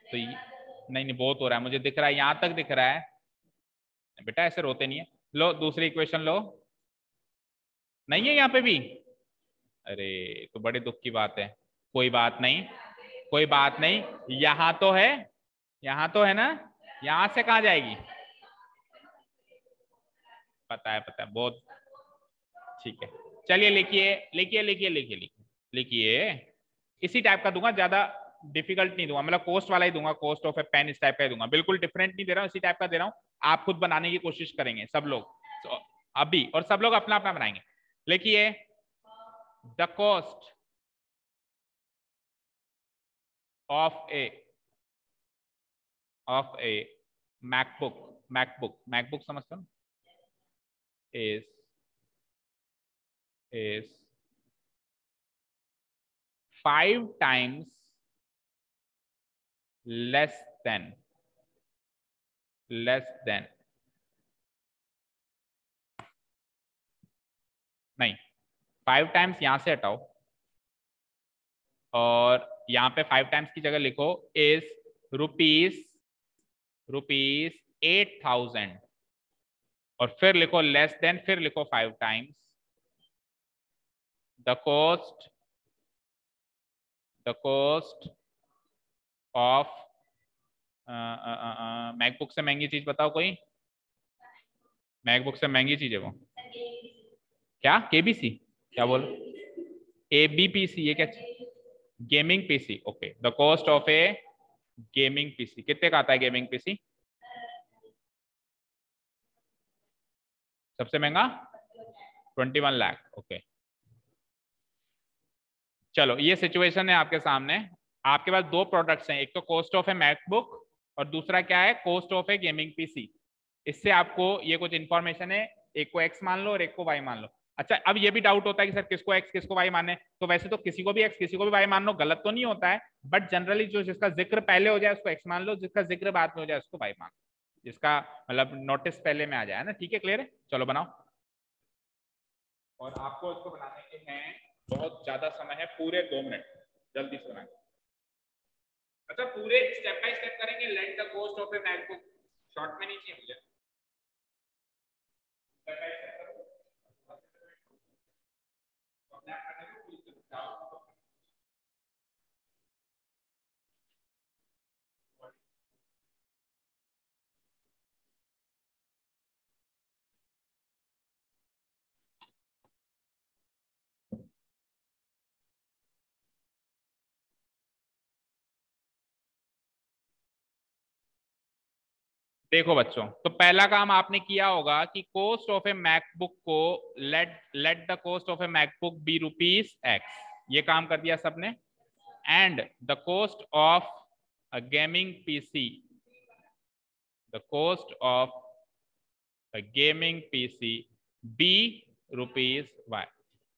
तो नहीं नहीं, बहुत हो रहा है, मुझे दिख रहा है, यहां तक दिख रहा है। बेटा ऐसे रोते नहीं है। लो दूसरी इक्वेशन लो, नहीं है यहाँ पे भी? अरे तो बड़े दुख की बात है। कोई बात नहीं, कोई बात नहीं, यहाँ तो है, यहाँ तो है ना, यहाँ से कहाँ जाएगी? पता है बहुत। ठीक है, चलिए लिखिए लिखिए लिखिए लिखिए लिखिए लिखिए। इसी टाइप का दूंगा, ज्यादा डिफिकल्ट नहीं दूंगा, मतलब कोस्ट वाला ही दूंगा, कोस्ट ऑफ ए पेन इस टाइप का ही दूंगा, बिल्कुल डिफरेंट नहीं दे रहा हूँ, इसी टाइप का दे रहा हूँ। आप खुद बनाने की कोशिश करेंगे सब लोग अभी, और सब लोग अपना अपना बनाएंगे। लिखिए, the cost of a MacBook, MacBook समझते हो, is 5 times less than नहीं, 5 टाइम्स यहां से हटाओ और यहां पे 5 टाइम्स की जगह लिखो इज रुपीज 8,000 और फिर लिखो लेस देन, फिर लिखो 5 times the cost of MacBook से महंगी चीज बताओ कोई, मैकबुक से महंगी चीज है वो क्या? केबीसी? क्या बोल? एबीपीसी? ये क्या? Gaming PC. Okay, the cost of A gaming PC. कितने का आता है गेमिंग पीसी सबसे महंगा? 21 लाख। ओके, चलो ये सिचुएशन है आपके सामने। आपके पास 2 प्रोडक्ट्स हैं, एक तो कॉस्ट ऑफ ए मैकबुक और दूसरा क्या है? Cost of A gaming PC. इससे आपको ये कुछ इंफॉर्मेशन है, एक को एक्स मान लो और एक को वाई मान लो। अच्छा, अब ये भी डाउट होता है कि सर किसको एक्स किसको वाई माने, तो वैसे तो किसी को भी एक्स किसी को भी वाई मान लो, गलत तो नहीं होता है, बट जनरली जो जिसका जिक्र पहले हो जाए उसको एक्स मान लो, जिसका जिक्र बाद में हो जाए उसको वाई मान लो, जिसका मतलब नोटिस पहले में आ जाए ना। ठीक है, क्लियर है? चलो बनाओ। और आपको इसको बनाने के हैं बहुत ज्यादा समय है, पूरे 2 मिनट, जल्दी से बनाएं। अच्छा पूरे स्टेप बाय स्टेप करेंगे। Late the cost of a MacBook, short में नहीं चाहिए मुझे, स्टेप बाय स्टेप करो। देखो बच्चों, तो पहला काम आपने किया होगा कि कॉस्ट ऑफ ए मैकबुक को let the cost of a MacBook be rupees x, ये काम कर दिया सबने। And the cost of a gaming PC, the cost of a gaming PC be rupees y,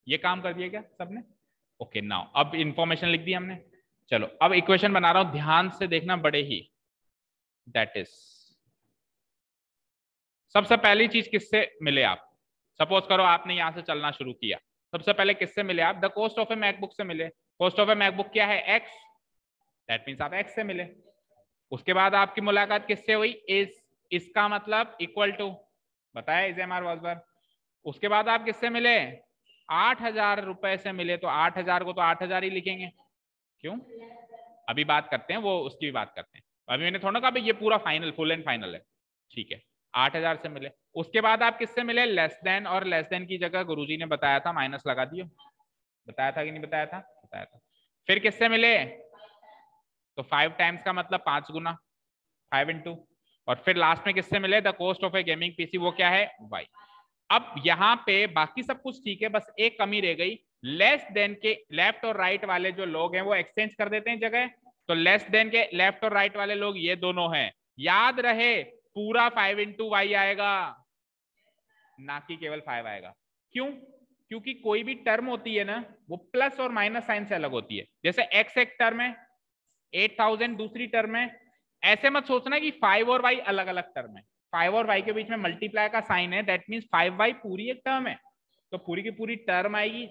ये काम कर दिया क्या सबने? ओके नाउ अब इंफॉर्मेशन लिख दी हमने। चलो अब इक्वेशन बना रहा हूं, ध्यान से देखना बड़े ही। दैट इज, सबसे पहली चीज किससे मिले आप? सपोज करो आपने यहां से चलना शुरू किया, सबसे पहले किससे मिले आप? The cost of a MacBook से मिले। कॉस्ट ऑफ ए मैकबुक क्या है? एक्स, दैट मीन्स आप एक्स से मिले। उसके बाद आपकी मुलाकात किससे हुई? इसका मतलब इक्वल टू, बताया इज एम आर वाज बार। उसके बाद आप किससे मिले? 8,000 रुपए से मिले, तो 8,000 को तो 8,000 ही लिखेंगे, क्यों? अभी बात करते हैं वो, उसकी भी बात करते हैं। अभी मैंने थोड़ा कहा ये पूरा फाइनल, फुल एंड फाइनल है, ठीक है। 8,000 से मिले। उसके बाद आप किससे मिले? लेस देन, और लेस देन की जगह गुरुजी ने बताया था माइनस लगा दियो, बताया था कि नहीं बताया था? बताया था। फिर किससे मिले? तो 5 टाइम्स का मतलब 5 गुना, 5 इंटू। और फिर लास्ट में किससे मिले? The cost of A gaming PC, वो क्या है? वाई। अब यहाँ पे बाकी सब कुछ ठीक है, बस एक कमी रह गई। लेस देन के लेफ्ट और राइट वाले जो लोग हैं वो एक्सचेंज कर देते हैं जगह। तो लेस देन के लेफ्ट और राइट वाले लोग ये दोनों हैं। याद रहे पूरा 5 इंटू वाई आएगा, ना कि केवल 5 आएगा। क्यों? क्योंकि कोई भी टर्म होती है ना, वो प्लस और माइनस साइन से अलग होती है। जैसे एक्स एक टर्म है, 8,000 दूसरी टर्म है। ऐसे मत सोचना कि 5 और वाई अलग अलग टर्म है। 5 और वाई के बीच में मल्टीप्लाई का साइन है, दैट मीन्स 5y पूरी एक टर्म है, तो पूरी की पूरी टर्म आएगी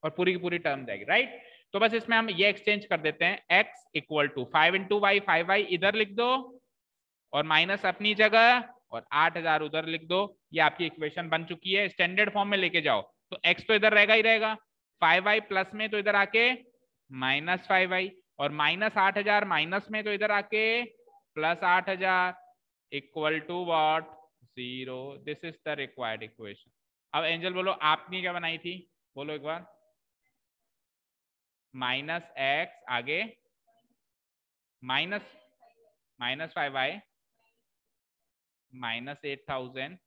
और पूरी की पूरी टर्म जाएगी, राइट? तो बस इसमें हम ये एक्सचेंज कर देते हैं, x equal to 5 into y, 5y इधर लिख दो और माइनस अपनी जगह और 8,000 उधर लिख दो। ये आपकी इक्वेशन बन चुकी है। स्टैंडर्ड फॉर्म में लेके जाओ तो x तो इधर रहेगा ही रहेगा, 5y प्लस में तो इधर आके माइनस 5y, और माइनस 8,000 माइनस में तो इधर आके plus 8,000 equal to what? 0। This is the required equation. अब एंजल बोलो आपने क्या बनाई थी, बोलो एक बार। माइनस एक्स, आगे माइनस माइनस 5y माइनस 8,000।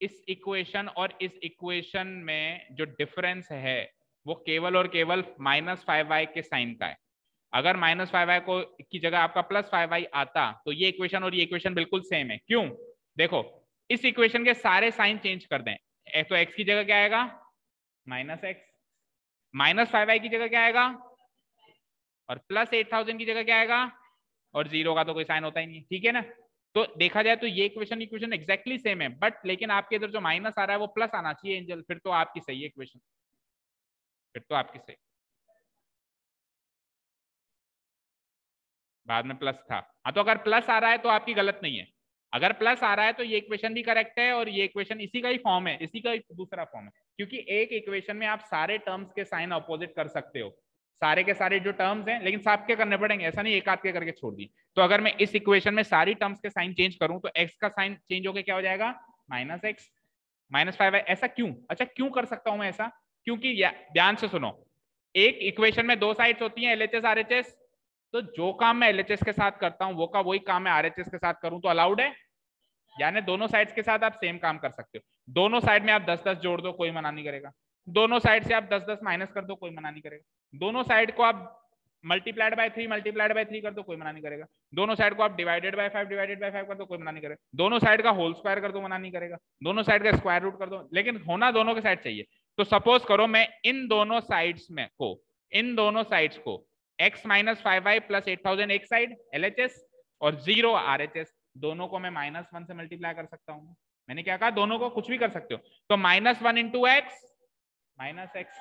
इस इक्वेशन और इस इक्वेशन में जो डिफरेंस है वो केवल और केवल माइनस 5y के साइन का है। अगर माइनस 5y को की जगह आपका प्लस 5y आता तो ये इक्वेशन और ये इक्वेशन बिल्कुल सेम है। क्यों? देखो इस इक्वेशन के सारे साइन चेंज कर दें, तो x की जगह क्या आएगा? Minus x. माइनस 5y की जगह क्या आएगा? और प्लस 8,000 की जगह क्या आएगा? और 0 का तो कोई साइन होता ही नहीं, ठीक है ना? तो देखा जाए तो ये इक्वेशन एग्जैक्टली सेम है, बट लेकिन आपके इधर जो माइनस आ रहा है वो प्लस आना चाहिए एंजल, फिर तो आपकी सही है इक्वेशन, फिर तो आपकी सही। बाद में प्लस था, हाँ, तो अगर प्लस आ रहा है तो आपकी गलत नहीं है। अगर प्लस आ रहा है तो ये इक्वेशन भी करेक्ट है, और ये इक्वेशन इसी का ही फॉर्म है, इसी का ही दूसरा फॉर्म है। क्योंकि एक इक्वेशन में आप सारे टर्म्स के साइन अपोजिट कर सकते हो, सारे के सारे जो टर्म्स हैं, लेकिन सबके करने पड़ेंगे, ऐसा नहीं एक आध के करके छोड़ दी। तो अगर मैं इस इक्वेशन में सारी टर्म्स के साइन चेंज करूं तो एक्स का साइन चेंज होकर क्या हो जाएगा? Minus x minus 5। ऐसा क्यों? अच्छा क्यों कर सकता हूं मैं ऐसा? क्योंकि ध्यान से सुनो, एक इक्वेशन में दो साइड्स होती हैं, एलएचएस आरएचएस। तो जो काम मैं एलएचएस के साथ करता हूं वो का वही काम मैं आरएचएस के साथ करूं तो अलाउड है। यानी दोनों साइड्स के साथ आप सेम काम कर सकते हो। दोनों साइड में आप 10-10 जोड़ दो, कोई मना नहीं करेगा। दोनों साइड से आप 10-10 माइनस कर दो, कोई मना नहीं करेगा। दोनों साइड को आप मल्टीप्लाइड बाय 3 कर दो, कोई मना नहीं करेगा। दोनों साइड को आप डिवाइडेड बाय 5 कर दो, कोई मना नहीं करेगा। दोनों साइड का होल स्क्वायर कर दो, मना नहीं करेगा। दोनों साइड का स्क्वायर रूट कर दो, लेकिन होना दोनों के साइड चाहिए। तो सपोज करो मैं इन दोनों साइड्स को x माइनस 5y प्लस 8,000 एक साइड LHS और 0 RHS, दोनों को मैं -1 से मल्टीप्लाई कर सकता हूँ। मैंने क्या कहा, दोनों को कुछ भी कर सकते हो। तो -1 into x minus x,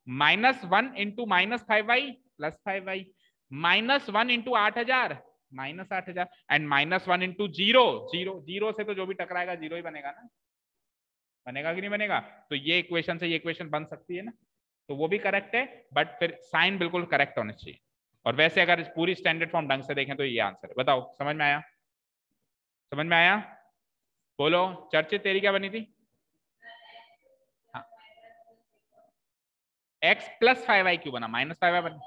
-1 into -5y plus 5y, -1 into 8000 -8000, and -1 into 0, 0 से तो जो भी टकराएगा 0 ही बनेगा ना, बनेगा कि नहीं बनेगा। तो ये इक्वेशन से ये इक्वेशन बन सकती है ना, तो वो भी करेक्ट है, बट फिर साइन बिल्कुल करेक्ट होने चाहिए। और वैसे अगर पूरी स्टैंडर्ड फॉर्म ढंग से देखें तो ये आंसर है। बताओ समझ में आया, समझ में आया, बोलो। चर्चित तेरी क्या बनी थी? हाँ, x प्लस 5y क्यों बना, -5y बना,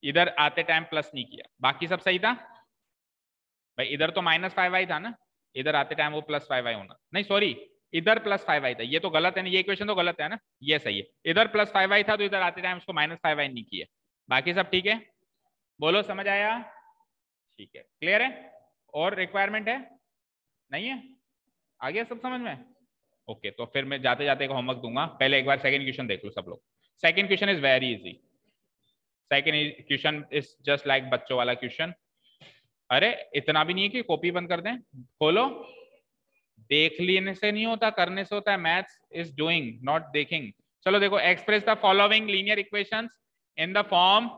इधर आते टाइम प्लस नहीं किया, बाकी सब सही था भाई। इधर तो -5y था ना, इधर आते टाइम वो +5y होना, नहीं सॉरी, इधर +5y था, ये तो गलत है ना, ये इक्वेशन तो गलत है ना, ये सही है। इधर +5y था तो इधर आते टाइम उसको -5y नहीं किया, बाकी सब ठीक है। बोलो समझ आया, ठीक है, क्लियर है। और रिक्वायरमेंट है, नहीं है, आ गया सब समझ में? ओके, तो फिर मैं जाते जाते एक होमवर्क दूंगा, पहले एक बार सेकंड क्वेश्चन देख लो सब लोग। Second question is very easy, second question is just like बच्चों वाला क्वेश्चन। अरे इतना भी नहीं है कि कॉपी बंद कर दें, खोलो। देख लेने से नहीं होता, करने से होता है। Maths is doing not taking. चलो देखो, express the following linear equations in the form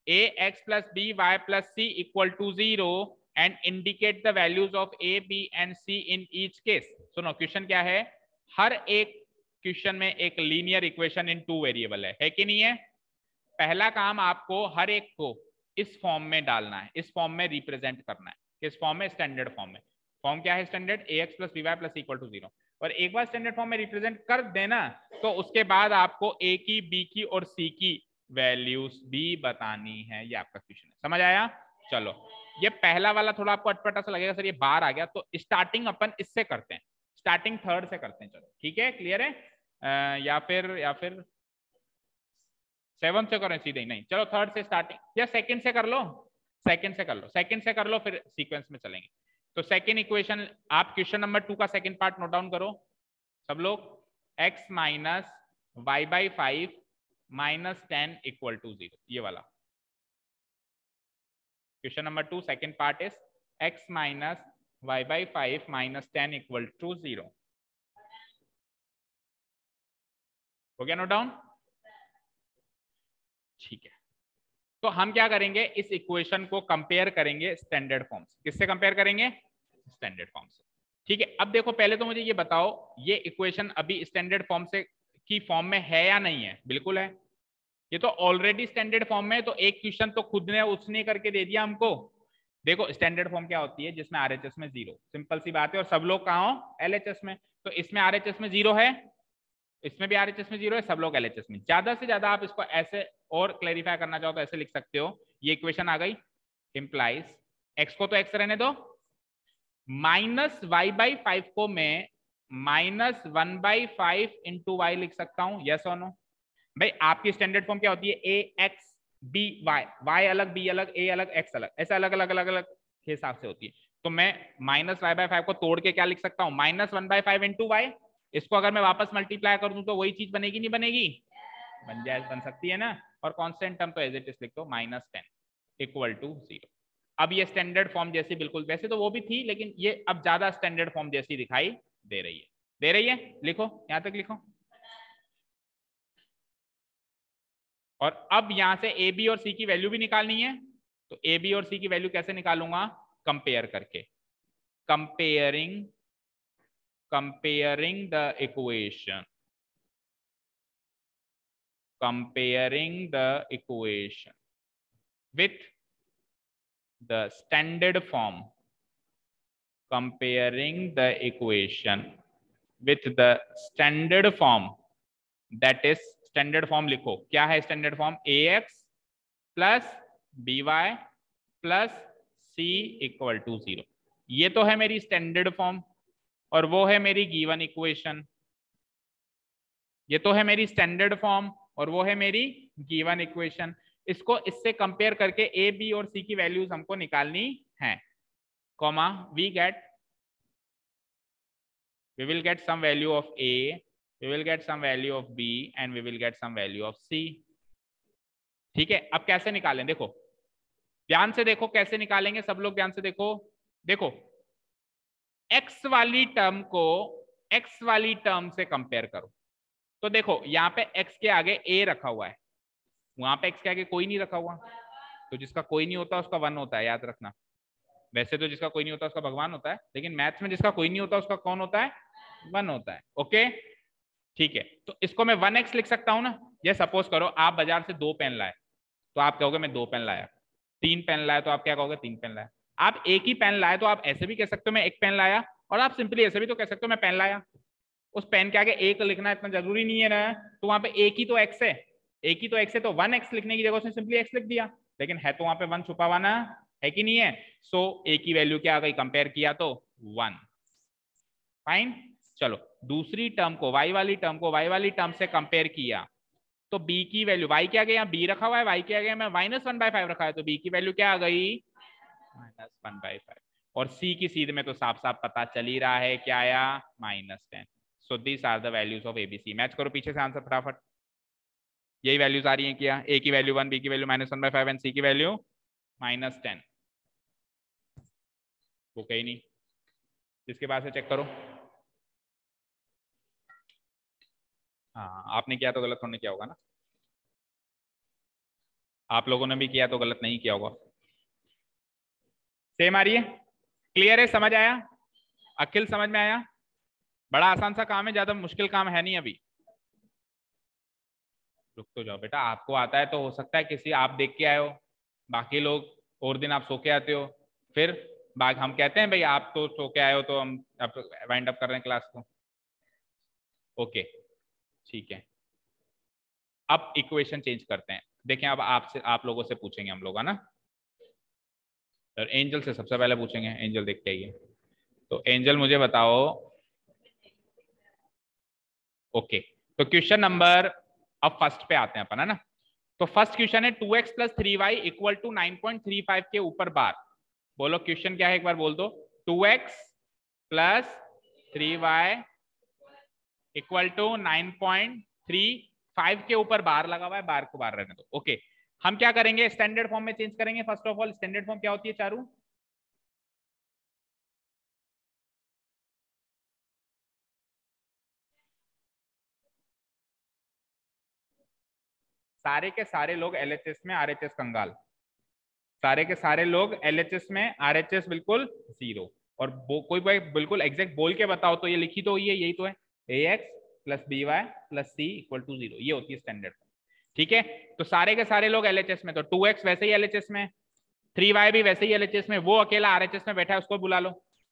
ax plus by plus c equal to 0 and indicate the values of a, b and c in each case। सुनो question क्या है, हर एक question में एक linear equation in 2 variable है कि नहीं है। पहला काम आपको हर एक को इस फॉर्म में डालना है, इस फॉर्म में रिप्रेजेंट करना है। किस फॉर्म में? स्टैंडर्ड फॉर्म में। फॉर्म क्या है standard? ax plus by plus c equal to 0। और एक बार स्टैंडर्ड फॉर्म में रिप्रेजेंट कर देना तो उसके बाद आपको a की, b की और c की वैल्यूज भी बतानी है। ये आपका क्वेश्चन है, समझ आया? चलो, ये पहला वाला थोड़ा आपको अटपटा सा लगेगा, सर ये बाहर आ गया, तो स्टार्टिंग अपन इससे करते हैं, स्टार्टिंग थर्ड से करते हैं। चलो ठीक है, क्लियर है? या फिर 7 से करें सीधे ही? नहीं, चलो थर्ड से स्टार्टिंग, या सेकंड से कर लो, सेकंड से कर लो, सेकंड से कर लो, फिर सीक्वेंस में चलेंगे। तो सेकंड इक्वेशन, आप क्वेश्चन नंबर 2 का सेकंड पार्ट नोट डाउन करो सब लोग। x minus y by 5 -10 equal to 0, ये वाला question number 2 second part is x minus y by 5 -10 equal to 0। हो गया नोट डाउन? ठीक है, तो हम क्या करेंगे, इस इक्वेशन को कंपेयर करेंगे स्टैंडर्ड फॉर्म से। किससे कंपेयर करेंगे? स्टैंडर्ड फॉर्म से। ठीक है, अब देखो पहले तो मुझे ये बताओ, ये इक्वेशन अभी स्टैंडर्ड फॉर्म से की फॉर्म में है या नहीं है? बिल्कुल है, ये तो ऑलरेडी स्टैंडर्ड फॉर्म में है। तो एक क्वेश्चन तो खुद ने उसने करके दे दिया हमको। देखो स्टैंडर्ड फॉर्म क्या होती है, जिसमें आरएचएस में 0, सिंपल सी बात है, और सब लोग कहाँ हो? एलएचएस में। तो इसमें आरएचएस में 0 है, इसमें भी आरएचएस में 0 है, सब लोग एलएचएस में। ज्यादा से ज्यादा आप इसको ऐसे और क्लैरिफाई करना चाहो तो ऐसे लिख सकते हो, ये इक्वेशन आ गई, इंप्लाइज एक्स को तो एक्स रहने दो, -y/5 को मैं -1/5 इंटू वाई लिख सकता हूं, यस और नो? भाई आपकी स्टैंडर्ड फॉर्म क्या होती है? ए एक्स बी वाई, वाई अलग बी अलग ए अलग एक्स अलग, ऐसे अलग अलग अलग अलग के हिसाब से होती है। तो मैं -y/5 को तोड़ के क्या लिख सकता हूँ? -1/5 इंटू वाई। इसको अगर मैं वापस मल्टीप्लाई कर दूं तो वही चीज बनेगी, नहीं बनेगी? बन सकती है ना। और कांस्टेंट टर्म तो एज इट इज लिख दो, -10 इक्वल टू 0। अब ये स्टैंडर्ड फॉर्म जैसी बिल्कुल, वैसे तो वो भी थी लेकिन ये अब ज्यादा स्टैंडर्ड फॉर्म जैसी दिखाई दे रही है, दे रही है। लिखो, यहां तक लिखो। और अब यहां से ए बी और सी की वैल्यू भी निकालनी है। तो ए बी और सी की वैल्यू कैसे निकालूंगा? कंपेयर करके, comparing comparing the equation, comparing the equation with the standard form, comparing the equation with the standard form, that is standard form लिखो, क्या है standard form? ax plus by plus c equal to 0। ये तो है मेरी standard form, और वो है मेरी गिवन इक्वेशन। ये तो है मेरी स्टैंडर्ड फॉर्म और वो है मेरी गिवन इक्वेशन। इसको इससे कंपेयर करके ए बी और सी की वैल्यूज हमको निकालनी है, comma we will get some value of a, we will get some value of b and we will get some value of c। ठीक है, अब कैसे निकालें? देखो ध्यान से देखो कैसे निकालेंगे, सब लोग ध्यान से देखो। देखो एक्स वाली टर्म को एक्स वाली टर्म से कंपेयर करो। तो देखो यहाँ पे एक्स के आगे ए रखा हुआ है, वहां पे एक्स के आगे कोई नहीं रखा हुआ, तो जिसका कोई नहीं होता उसका वन होता है, याद रखना। वैसे तो जिसका कोई नहीं होता उसका भगवान होता है, लेकिन मैथ्स में जिसका कोई नहीं होता उसका कौन होता है? वन होता है। ओके ठीक है, तो इसको मैं 1x लिख सकता हूं ना। ये सपोज करो आप बाजार से 2 पेन लाए, तो आप कहोगे मैं 2 पेन लाया। 3 पेन लाया तो आप क्या कहोगे? 3 पेन लाया। आप एक ही पेन लाए तो आप ऐसे भी कह सकते हो मैं 1 पेन लाया, और आप सिंपली ऐसे भी तो कह सकते हो मैं पेन लाया। उस पेन के आगे एक लिखना इतना जरूरी नहीं है ना, तो वहां पे एक ही तो एक्स है, एक ही तो एक्स है, तो 1x लिखने की जगह उसने सिंपली एक्स लिख दिया, लेकिन है तो वहां पे 1 छुपा हुआ ना, है कि नहीं है? सो ए की वैल्यू क्या आ गई? कंपेयर किया तो 1। फाइन। चलो दूसरी टर्म को, y वाली टर्म को y वाली टर्म से कंपेयर किया, तो b की वैल्यू, y क्या आ गया? यहाँ b रखा हुआ है, y क्या आ गया? मैं -1/5 रखा है, तो b की वैल्यू क्या आ गई? -1/5। और c की सीध में तो साफ साफ पता चल ही रहा है क्या आया? -10। So this are the values of a b c. Match करो पीछे से आंसर फटाफट। यही वैल्यूज आ रही हैं क्या? a की वैल्यू 1, b की वैल्यू -1/5 एंड c की वैल्यू -10। वो कहीं नहीं, जिसके पास है चेक करो। हाँ आपने किया तो गलत होने किया होगा ना, आप लोगों ने भी किया तो गलत नहीं किया होगा। सेम आ रही है? क्लियर है? समझ आया? अखिल समझ में आया? बड़ा आसान सा काम है, ज्यादा मुश्किल काम है नहीं अभी। रुक तो जाओ बेटा, आपको आता है तो हो सकता है किसी आप देख के आए हो, बाकी लोग और दिन आप सो के आते हो, फिर बाग हम कहते हैं भाई आप तो सो के आए हो तो हम अब वाइंड अप कर रहे हैं क्लास को। ओके ठीक है, अब इक्वेशन चेंज करते हैं। देखें अब आपसे, आप लोगों से पूछेंगे हम लोग, है ना? तो एंजल से सबसे पहले पूछेंगे, एंजल देख के आइए। तो एंजल मुझे बताओ। ओके तो क्वेश्चन नंबर, अब फर्स्ट पे आते हैं अपन, है ना? तो फर्स्ट क्वेश्चन है 2x + 3y = 9.35 के ऊपर बार। बोलो क्वेश्चन क्या है, एक बार बोल दो। 2x + 3y = 9.35 के ऊपर बार लगा हुआ है, बार को बार रहने दो। ओके हम क्या करेंगे? स्टैंडर्ड फॉर्म में चेंज करेंगे। First of all standard form क्या होती है चारू? सारे के सारे लोग एलएचएस में, आरएचएस कंगाल। सारे के सारे लोग एलएचएस में, आरएचएस बिल्कुल 0। और कोई भाई बिल्कुल एग्जैक्ट बोल के बताओ तो ये लिखी तो हुई है, यही तो है, ax + by + c = 0। ये होती है स्टैंडर्ड। ठीक है, तो सारे के सारे लोग एलएचएस में, तो 2x वैसे ही एलएचएस में, 3y भी वैसे ही एलएचएस में, वो अकेला आरएचएस में बैठा है उसको बुला लो।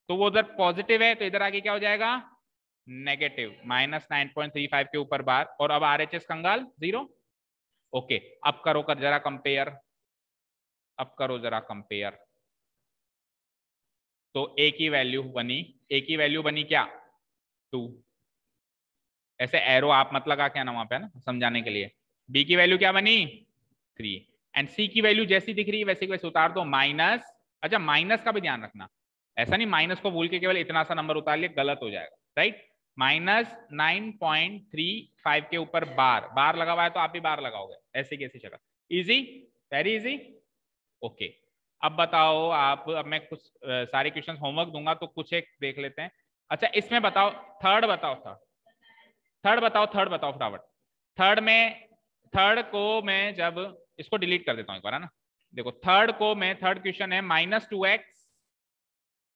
तो वो उधर पॉजिटिव है, तो इधर आगे क्या हो जाएगा? नेगेटिव, -9.35 के ऊपर बार। और अब आरएचएस कंगाल 0। ओके अब करो कर जरा कंपेयर, अब करो जरा कंपेयर। तो a की वैल्यू बनी, a की वैल्यू बनी क्या? 2। ऐसे एरो आप मत लगा के ना वहां पे, ना समझाने के लिए। b की वैल्यू क्या बनी? 3। एंड c की वैल्यू जैसी दिख रही है वैसे वैसे उतार दो, माइनस। अच्छा माइनस का भी ध्यान रखना, ऐसा नहीं माइनस को भूल के केवल इतना सा नंबर उतार लिया, गलत हो जाएगा। राइट, -9.35 के ऊपर बार, बार लगा हुआ है तो आप भी बार लगाओगे, ऐसी कैसी जगह। Easy, very easy. ओके अब बताओ आप, अब मैं कुछ सारे क्वेश्चन होमवर्क दूंगा तो कुछ एक देख लेते हैं। अच्छा इसमें बताओ, थर्ड बताओ, थर्ड बताओ फटाफट। थर्ड में, थर्ड को मैं जब, इसको डिलीट कर देता हूँ एक बार, है ना? देखो थर्ड को मैं, थर्ड क्वेश्चन है -2x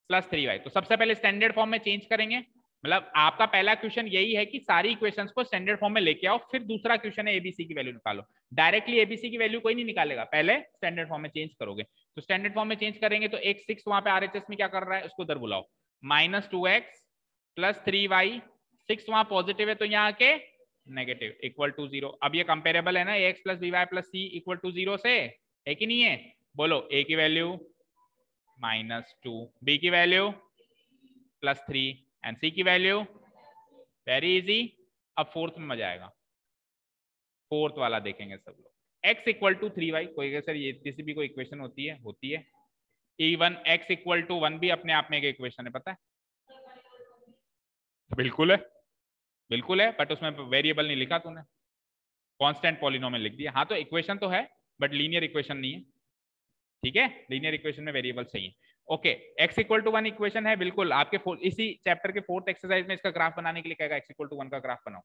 + 3y। तो सबसे पहले स्टैंडर्ड फॉर्म में चेंज करेंगे, मतलब आपका पहला क्वेश्चन यही है कि सारी इक्वेशंस को स्टैंडर्ड फॉर्म में लेके आओ। फिर दूसरा क्वेश्चन है एबीसी की वैल्यू निकालो। डायरेक्टली एबीसी की वैल्यू कोई नहीं निकालेगा, पहले स्टैंडर्ड फॉर्म में चेंज करोगे। तो स्टैंडर्ड फॉर्म में चेंज करेंगे तो एक 6 वहां पे आरएचएस में क्या कर रहा है उसको उधर बुलाओ। -2x + 3y, 6 वहां पॉजिटिव है तो यहाँ आके नेगेटिव, = 0। अब ये कंपेरेबल है ना, ax + by + c = 0 से, है कि नहीं है? बोलो a की वैल्यू -2, b की वैल्यू +3 एंड c की वैल्यू, वेरी इजी। अब फोर्थ में मजा आएगा, फोर्थ वाला देखेंगे सब लोग। x = 3y, कोई सर ये किसी भी कोई इक्वेशन होती है? होती है। इवन x = 1 भी अपने आप में एक इक्वेशन है, पता है? बिल्कुल है, बिल्कुल है, बट उसमें वेरिएबल नहीं लिखा तूने, कांस्टेंट पॉलिनोमियल लिख दिया। हाँ तो इक्वेशन तो है बट लीनियर इक्वेशन नहीं है। ठीक है, लीनियर इक्वेशन में वेरिएबल चाहिए। Okay, x equal to 1 equation है बिल्कुल आपके इसी चैप्टर के 4th एक्सरसाइज में इसका ग्राफ बनाने के लिए कहेगा x इक्वल टू 1 का ग्राफ बनाओ,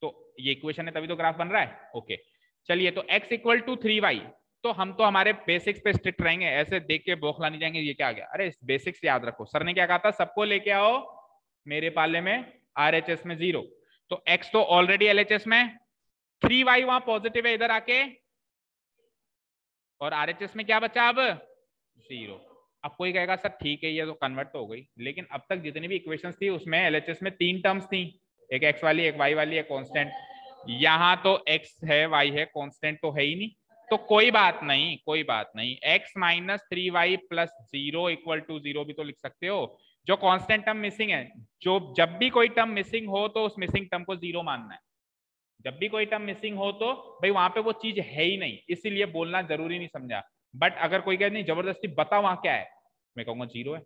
तो ये इक्वेशन है तभी तो ग्राफ बन रहा है। ओके चलिए, तो x इक्वल टू 3y, तो हम तो हमारे बेसिक्स पे स्ट्रिक्ट रहेंगे, ऐसे देख के बौखला नहीं जाएंगे ये क्या आ गया। अरे बेसिक्स याद रखो, सर ने क्या कहा था, सबको लेके आओ मेरे पाले में RHS में 0, तो x तो ऑलरेडी LHS में, 3y वहां पॉजिटिव है इधर आके, और RHS में क्या बचा अब 0। अब कोई कहेगा सर ठीक है ये तो कन्वर्ट तो हो गई, लेकिन अब तक जितनी भी इक्वेशंस थी उसमें LHS में 3 टर्म्स थी, एक x वाली, एक y वाली, एक कांस्टेंट। यहाँ तो x है y है, कांस्टेंट तो है ही नहीं, तो कोई बात नहीं, कोई बात नहीं, x minus 3y plus 0 equal to 0 भी तो लिख सकते हो। जो कांस्टेंट टर्म मिसिंग है, जो जब भी कोई टर्म मिसिंग हो तो उस मिसिंग टर्म को 0 मानना है। जब भी कोई टर्म मिसिंग हो तो भाई वहां पे वो चीज है ही नहीं, इसीलिए बोलना जरूरी नहीं समझा। बट अगर कोई कहे नहीं जबरदस्ती बता वहां क्या है, मैं कहूंगा 0 है।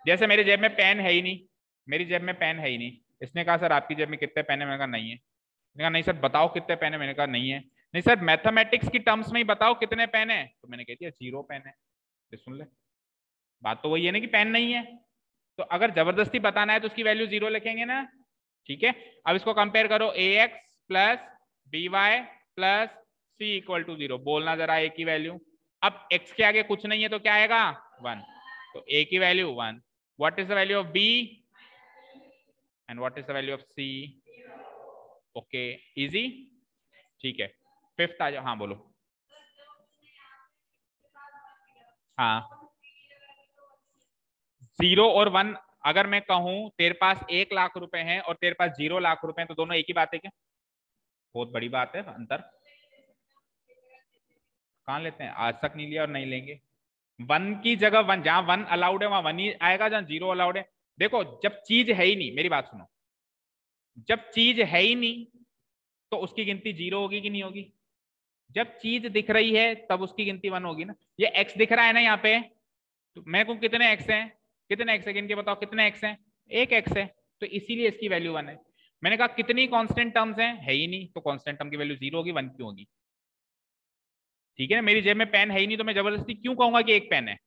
जैसे मेरी जेब में पेन है ही नहीं, मेरी जेब में पेन है ही नहीं, इसने कहा सर आपकी जेब में कितने पेन है, मैंने कहा नहीं है, मैंने कहा नहीं सर बताओ कितने पेन है, मैंने कहा नहीं है, नहीं सर मैथमेटिक्स की टर्म्स में ही बताओ कितने पेन है, तो मैंने कह दिया 0 पेन है। सुन ले, बात तो वही है ना कि पेन नहीं है, तो अगर जबरदस्ती बताना है तो उसकी वैल्यू 0 लिखेंगे ना। ठीक है, अब इसको कंपेयर करो, ax plus by plus c equal to 0, बोलना जरा a की वैल्यू। अब x के आगे कुछ नहीं है तो क्या आएगा 1, तो a की value 1, what is the value of b and what is the value of c। Okay easy, ठीक है। फिफ्थ आ जाओ, हाँ बोलो। हाँ 0 और 1, अगर मैं कहूं तेरे पास 1 लाख रुपए हैं और तेरे पास 0 लाख रुपए हैं, तो दोनों एक ही बात है क्या? बहुत बड़ी बात है अंतर। कहाँ लेते हैं, आज तक नहीं लिया और नहीं लेंगे। 1 की जगह 1, जहां 1 अलाउड है वहां 1 ही आएगा, जहां 0 अलाउड है। देखो जब चीज है ही नहीं, मेरी बात सुनो, जब चीज है ही नहीं तो उसकी गिनती 0 होगी कि नहीं होगी? जब चीज दिख रही है तब उसकी गिनती 1 होगी ना। ये x दिख रहा है ना यहाँ पे, तो मैं कहूँ कितने x हैं, कितने x है, गिन के बताओ कितने x हैं, एक x है, तो इसीलिए इसकी वैल्यू 1 है। मैंने कहा कितनी कांस्टेंट टर्म्स हैं, है ही नहीं, तो कांस्टेंट टर्म की वैल्यू 0 होगी, 1 क्यों होगी? ठीक है ना, मेरी जेब में पेन है ही नहीं तो मैं जबरदस्ती क्यों कहूंगा कि एक पेन है,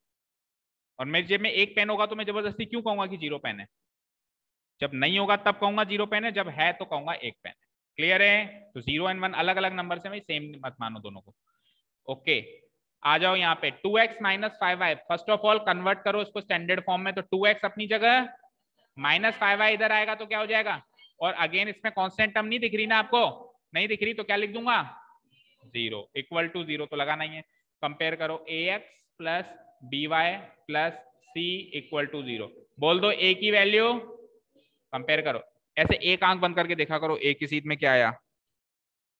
और मेरी जेब में एक पेन होगा तो मैं जबरदस्ती क्यों कहूंगा कि 0 पेन है? जब नहीं होगा तब कहूंगा 0 पेन है, जब है तो कहूंगा एक पेन है। क्लियर है? तो 0 एंड 1 अलग अलग नंबर से, भाई सेम मत मानो दोनों को। ओके आ जाओ यहाँ पे, 2x minus 5y, first of all convert करो इसको स्टैंडर्ड फॉर्म में, तो 2x अपनी जगह, माइनस 5y इधर आएगा तो क्या हो जाएगा, और अगेन इसमें कांस्टेंट टर्म नहीं दिख रही ना आपको, नहीं दिख रही तो क्या लिख दूंगा 0 इक्वल टू 0, तो लगाना ही है। कंपेयर करो ax plus by plus c equal to 0, बोल दो a की वैल्यू, कंपेयर करो, ऐसे एक आंख बंद करके देखा करो a की सीध में क्या आया,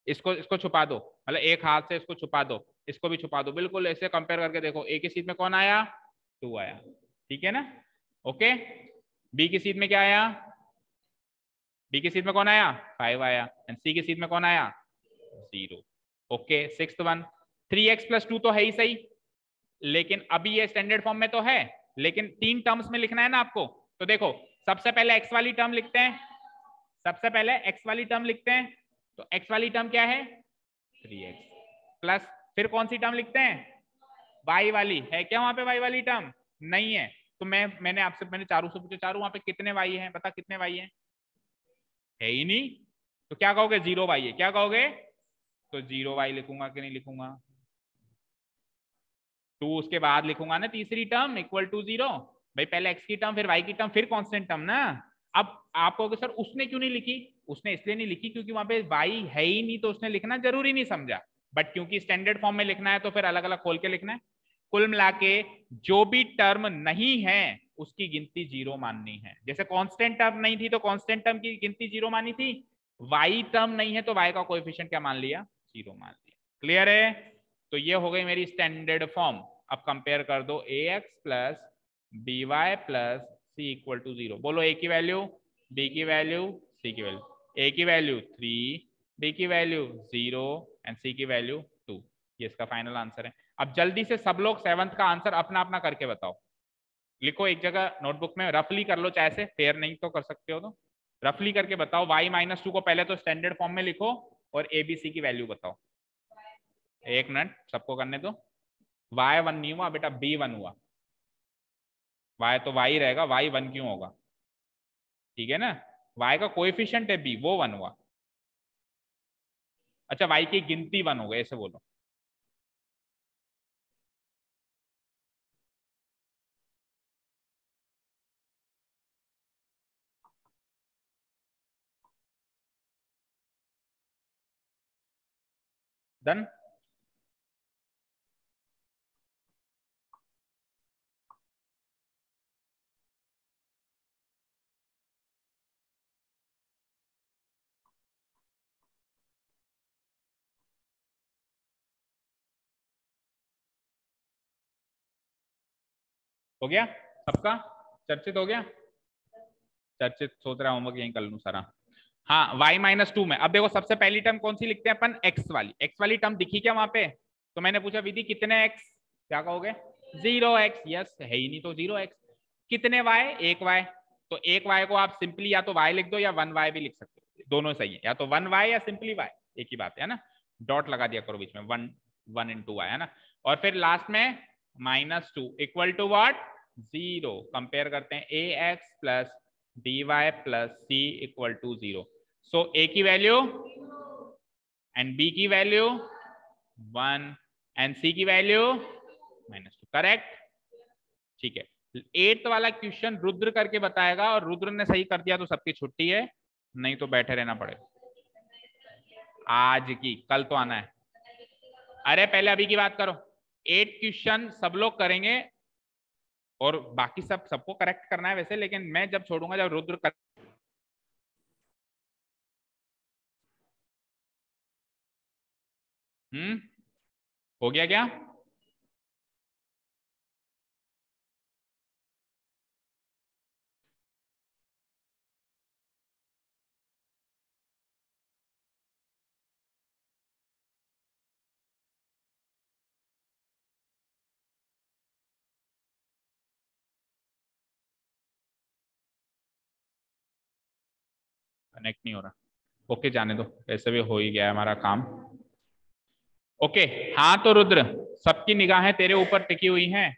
इसको इसको छुपा दो, मतलब एक हाथ से इसको छुपा दो, इसको भी छुपा दो, बिल्कुल ऐसे कंपेयर करके देखो, ए की सीट में कौन आया 2 आया, ठीक है ना। ओके बी की सीट में क्या आया, बी की सीट में कौन आया 5 आया, एंड सी की सीट में कौन आया 0। Okay sixth one, 3x plus 2 तो है ही सही, लेकिन अभी ये स्टैंडर्ड फॉर्म में तो है, लेकिन 3 टर्म्स में लिखना है ना आपको, तो देखो सबसे पहले x वाली टर्म लिखते हैं, सबसे पहले x वाली टर्म लिखते हैं, तो x वाली टर्म क्या है 3x प्लस, फिर कौन सी टर्म लिखते हैं y वाली, है क्या वहां पे y वाली टर्म? नहीं है, तो मैंने आपसे, मैंने चारू से पूछा, चारू वहां पे कितने y हैं, बता कितने y हैं, है ही नहीं, तो क्या कहोगे 0 y है, क्या कहोगे, तो 0 y लिखूंगा कि नहीं लिखूंगा, 2 उसके बाद लिखूंगा ना तीसरी टर्म इक्वल टू 0, भाई पहले x की टर्म फिर y की टर्म फिर कांस्टेंट टर्म ना। अब आप कहोगे सर उसने क्यों नहीं लिखी, उसने इसलिए नहीं लिखी क्योंकि वहां पे y है ही नहीं, तो उसने लिखना जरूरी नहीं समझा, बट क्योंकि स्टैंडर्ड फॉर्म में लिखना है तो फिर अलग अलग खोल के लिखना है। कुल मिला के जो भी टर्म नहीं है उसकी गिनती 0 माननी है, जैसे कांस्टेंट टर्म नहीं थी तो कांस्टेंट टर्म की गिनती 0 मानी थी, y टर्म नहीं है तो y का कोएफिशिएंट क्या मान लिया 0 मान लिया। क्लियर है? तो ये हो गई मेरी स्टैंडर्ड फॉर्म। अब कंपेयर कर दो ax plus by plus c equal to 0, बोलो a की वैल्यू, b की वैल्यू, c की वैल्यू, a की वैल्यू 3, b की वैल्यू 0 एंड c की वैल्यू 2, ये इसका फाइनल आंसर है। अब जल्दी से सब लोग 7th का आंसर अपना अपना करके बताओ, लिखो एक जगह नोटबुक में, रफली कर लो, चाहे से फेयर नहीं तो कर सकते हो तो रफली करके बताओ, y माइनस 2 को पहले तो स्टैंडर्ड फॉर्म में लिखो और ए बी सी की वैल्यू बताओ। एक मिनट सबको करने दो, y1 नहीं हुआ बेटा, b1 हुआ, y तो y रहेगा, y 1 क्यों होगा? ठीक है ना, y का कोएफिशिएंट है b, वो 1 हुआ। अच्छा, y की गिनती 1 हो गई, ऐसे बोलो। डन। हो गया सबका? चर्चित हो गया? चर्चित सोच रहा होमवर्क यहीं कर लूं सारा। हाँ, y-2 में अब देखो, सबसे पहली टर्म कौन सी लिखते हैं अपन? x वाली टर्म दिखी क्या वहां पे? तो मैंने पूछा विधि कितने x, क्या कहोगे? 0x। यस, है ही नहीं तो 0x। कितने y? 1y। तो 1y को आप सिंपली या तो y लिख दो या 1y भी लिख सकते हो, दोनों सही है, या तो 1y या सिंपली y, एक ही बात है ना। डॉट लगा दिया करो बीच में, 1 into y है ना। और फिर लास्ट में -2 इक्वल टू व्हाट? 0। कंपेयर करते हैं, ax plus dy plus c equal to 0। So a की वैल्यू एंड b की वैल्यू 1 एंड c की वैल्यू -2। करेक्ट? ठीक है। 8th वाला क्वेश्चन रुद्र करके बताएगा, और रुद्र ने सही कर दिया तो सबकी छुट्टी है, नहीं तो बैठे रहना पड़ेगा। आज की, कल तो आना है। अरे पहले अभी की बात करो। 8 क्वेश्चन सब लोग करेंगे, और बाकी सबको करेक्ट करना है वैसे, लेकिन मैं जब छोड़ूंगा जब रुद्र कर... हो गया क्या? कनेक्ट नहीं हो रहा? ओके, जाने दो, ऐसे भी हो ही गया है हमारा काम। ओके। हाँ तो रुद्र, सबकी निगाहें तेरे ऊपर टिकी हुई हैं।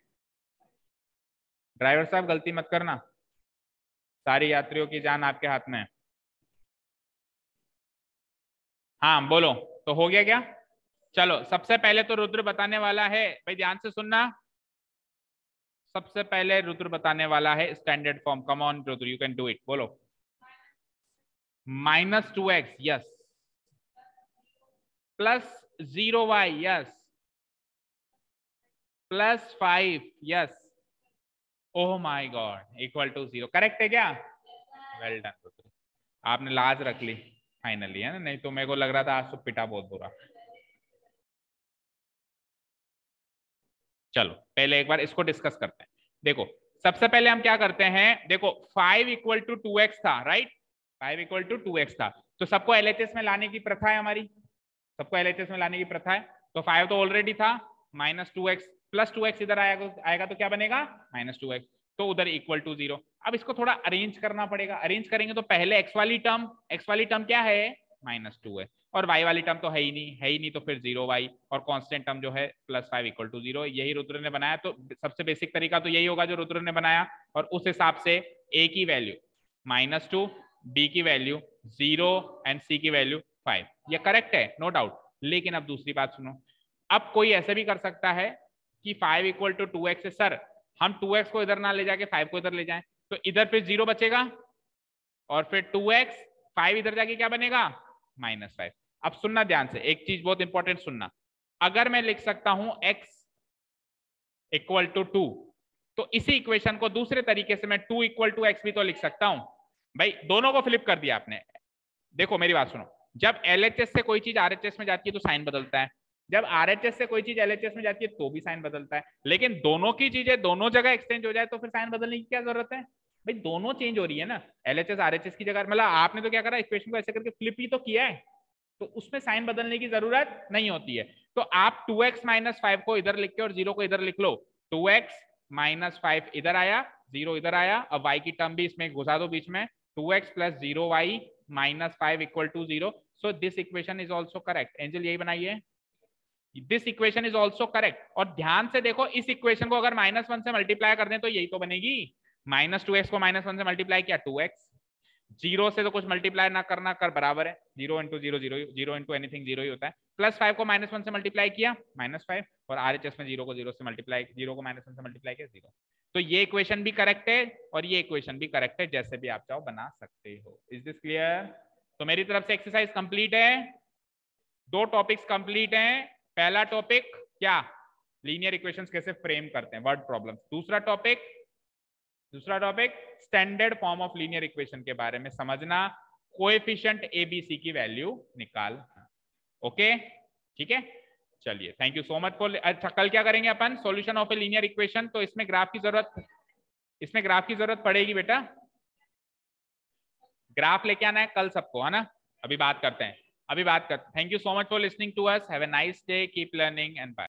ड्राइवर साहब गलती मत करना, सारी यात्रियों की जान आपके हाथ में है। हाँ बोलो, तो हो गया क्या? चलो, सबसे पहले तो रुद्र बताने वाला है, भाई ध्यान से सुनना। सबसे पहले रुद्र बताने वाला है standard form. Come on Rudra, you can do it, बोलो। -2x, yes. प्लस 0y, yes. +5, yes. Oh my God, equal to 0। Correct है क्या? वेल डन रुद्र, आपने लाज रख ली फाइनली, है ना, नहीं तो मेरे को लग रहा था आज तो पिटा बहुत बुरा। चलो पहले एक बार इसको डिस्कस करते हैं। देखो, सबसे पहले हम क्या करते हैं, देखो 5 इक्वल टू 2x था, राइट? 5 इक्वल टू 2x था, तो सबको एलएचएस में लाने की प्रथा है हमारी, सबको एलएचएस में लाने की प्रथा है। तो 5 तो ऑलरेडी था, -2x प्लस 2x इधर आएगा तो क्या बनेगा? -2x। तो उधर इक्वल टू 0। अब इसको थोड़ा अरेंज करना पड़ेगा, अरेंज करेंगे तो पहले x वाली टर्म क्या है? -2 है, और y वाली टर्म तो है ही नहीं, है ही नहीं, तो फिर 0y, और कांस्टेंट टर्म जो है +5 इक्वल टू 0। यही रुद्र ने बनाया, तो सबसे बेसिक तरीका तो यही होगा जो रुद्र ने बनाया, और उस हिसाब से a की वैल्यू -2, b की वैल्यू 0 एंड c की वैल्यू 5। ये करेक्ट है, नो डाउट। लेकिन अब दूसरी बात सुनो, अब कोई ऐसे भी कर सकता है कि 5 इक्वल टू 2x है, सर हम 2x को इधर ना ले जाके 5 को इधर ले जाएं, तो इधर फिर 0 बचेगा, और फिर 2x, 5 इधर जाके क्या बनेगा? -5। अब सुनना ध्यान से, एक चीज बहुत इंपॉर्टेंट सुनना। अगर मैं लिख सकता हूं x इक्वल टू 2, तो इसी इक्वेशन को दूसरे तरीके से मैं 2 इक्वल टू x भी तो लिख सकता हूं। भाई दोनों को फ्लिप कर दिया आपने। देखो मेरी बात सुनो, जब एलएचएस से कोई चीज आरएचएस में जाती है तो साइन बदलता है, जब आरएचएस से कोई चीज एलएचएस में जाती है तो भी साइन बदलता है, लेकिन दोनों की चीजें दोनों जगह एक्सचेंज हो जाए तो फिर साइन बदलने की क्या जरूरत है? भाई दोनों चेंज हो रही है ना, एलएचएस आरएचएस की जगह, मतलब आपने तो क्या करा, इक्वेशन को ऐसे करके फ्लिप ही तो किया है, तो उसमें साइन बदलने की जरूरत नहीं होती है। तो आप 2x - 5 को इधर लिख के और 0 को इधर लिख लो, 2x - 5 इधर आया, 0 इधर आया, अब y की टर्म भी इसमें घुसा दो बीच में, 2x + 0y - 5 equal to 0। So this equation is also correct. Angel यही बनाइए। This equation is also correct. और ध्यान से देखो, इस इक्वेशन को अगर -1 से मल्टीप्लाई कर दें तो यही तो बनेगी। -2x को -1 से मल्टीप्लाई किया 2x, 0 से तो कुछ मल्टीप्लाई ना करना, कर बराबर है 0 इंटू 0 0, 0 इंटू एनीथिंग 0 ही होता है। +5 को -1 से मल्टीप्लाई किया -5, और RHS में 0 को 0 से मल्टीप्लाई, 0 को -1 से मल्टीप्लाई किया 0। तो ये इक्वेशन भी करेक्ट है और ये इक्वेशन भी करेक्ट है, जैसे भी आप चाहो बना सकते हो। Is this clear? तो मेरी तरफ से एक्सरसाइज कंप्लीट है, 2 टॉपिक्स कंप्लीट हैं। पहला टॉपिक क्या, लीनियर इक्वेशंस कैसे फ्रेम करते हैं, वर्ड प्रॉब्लम्स। दूसरा topic standard form of linear equation के बारे में समझना, कोएफिशिएंट ABC की वैल्यू निकालना। ओके, ठीक है, चलिए, thank you so much for. अच्छा, कल क्या करेंगे अपन, solution of a linear equation. तो इसमें ग्राफ की जरूरत पड़ेगी बेटा, ग्राफ लेके आना है कल सबको, है ना। अभी बात करते हैं। Thank you so much for listening to us, have a nice day, keep learning and bye.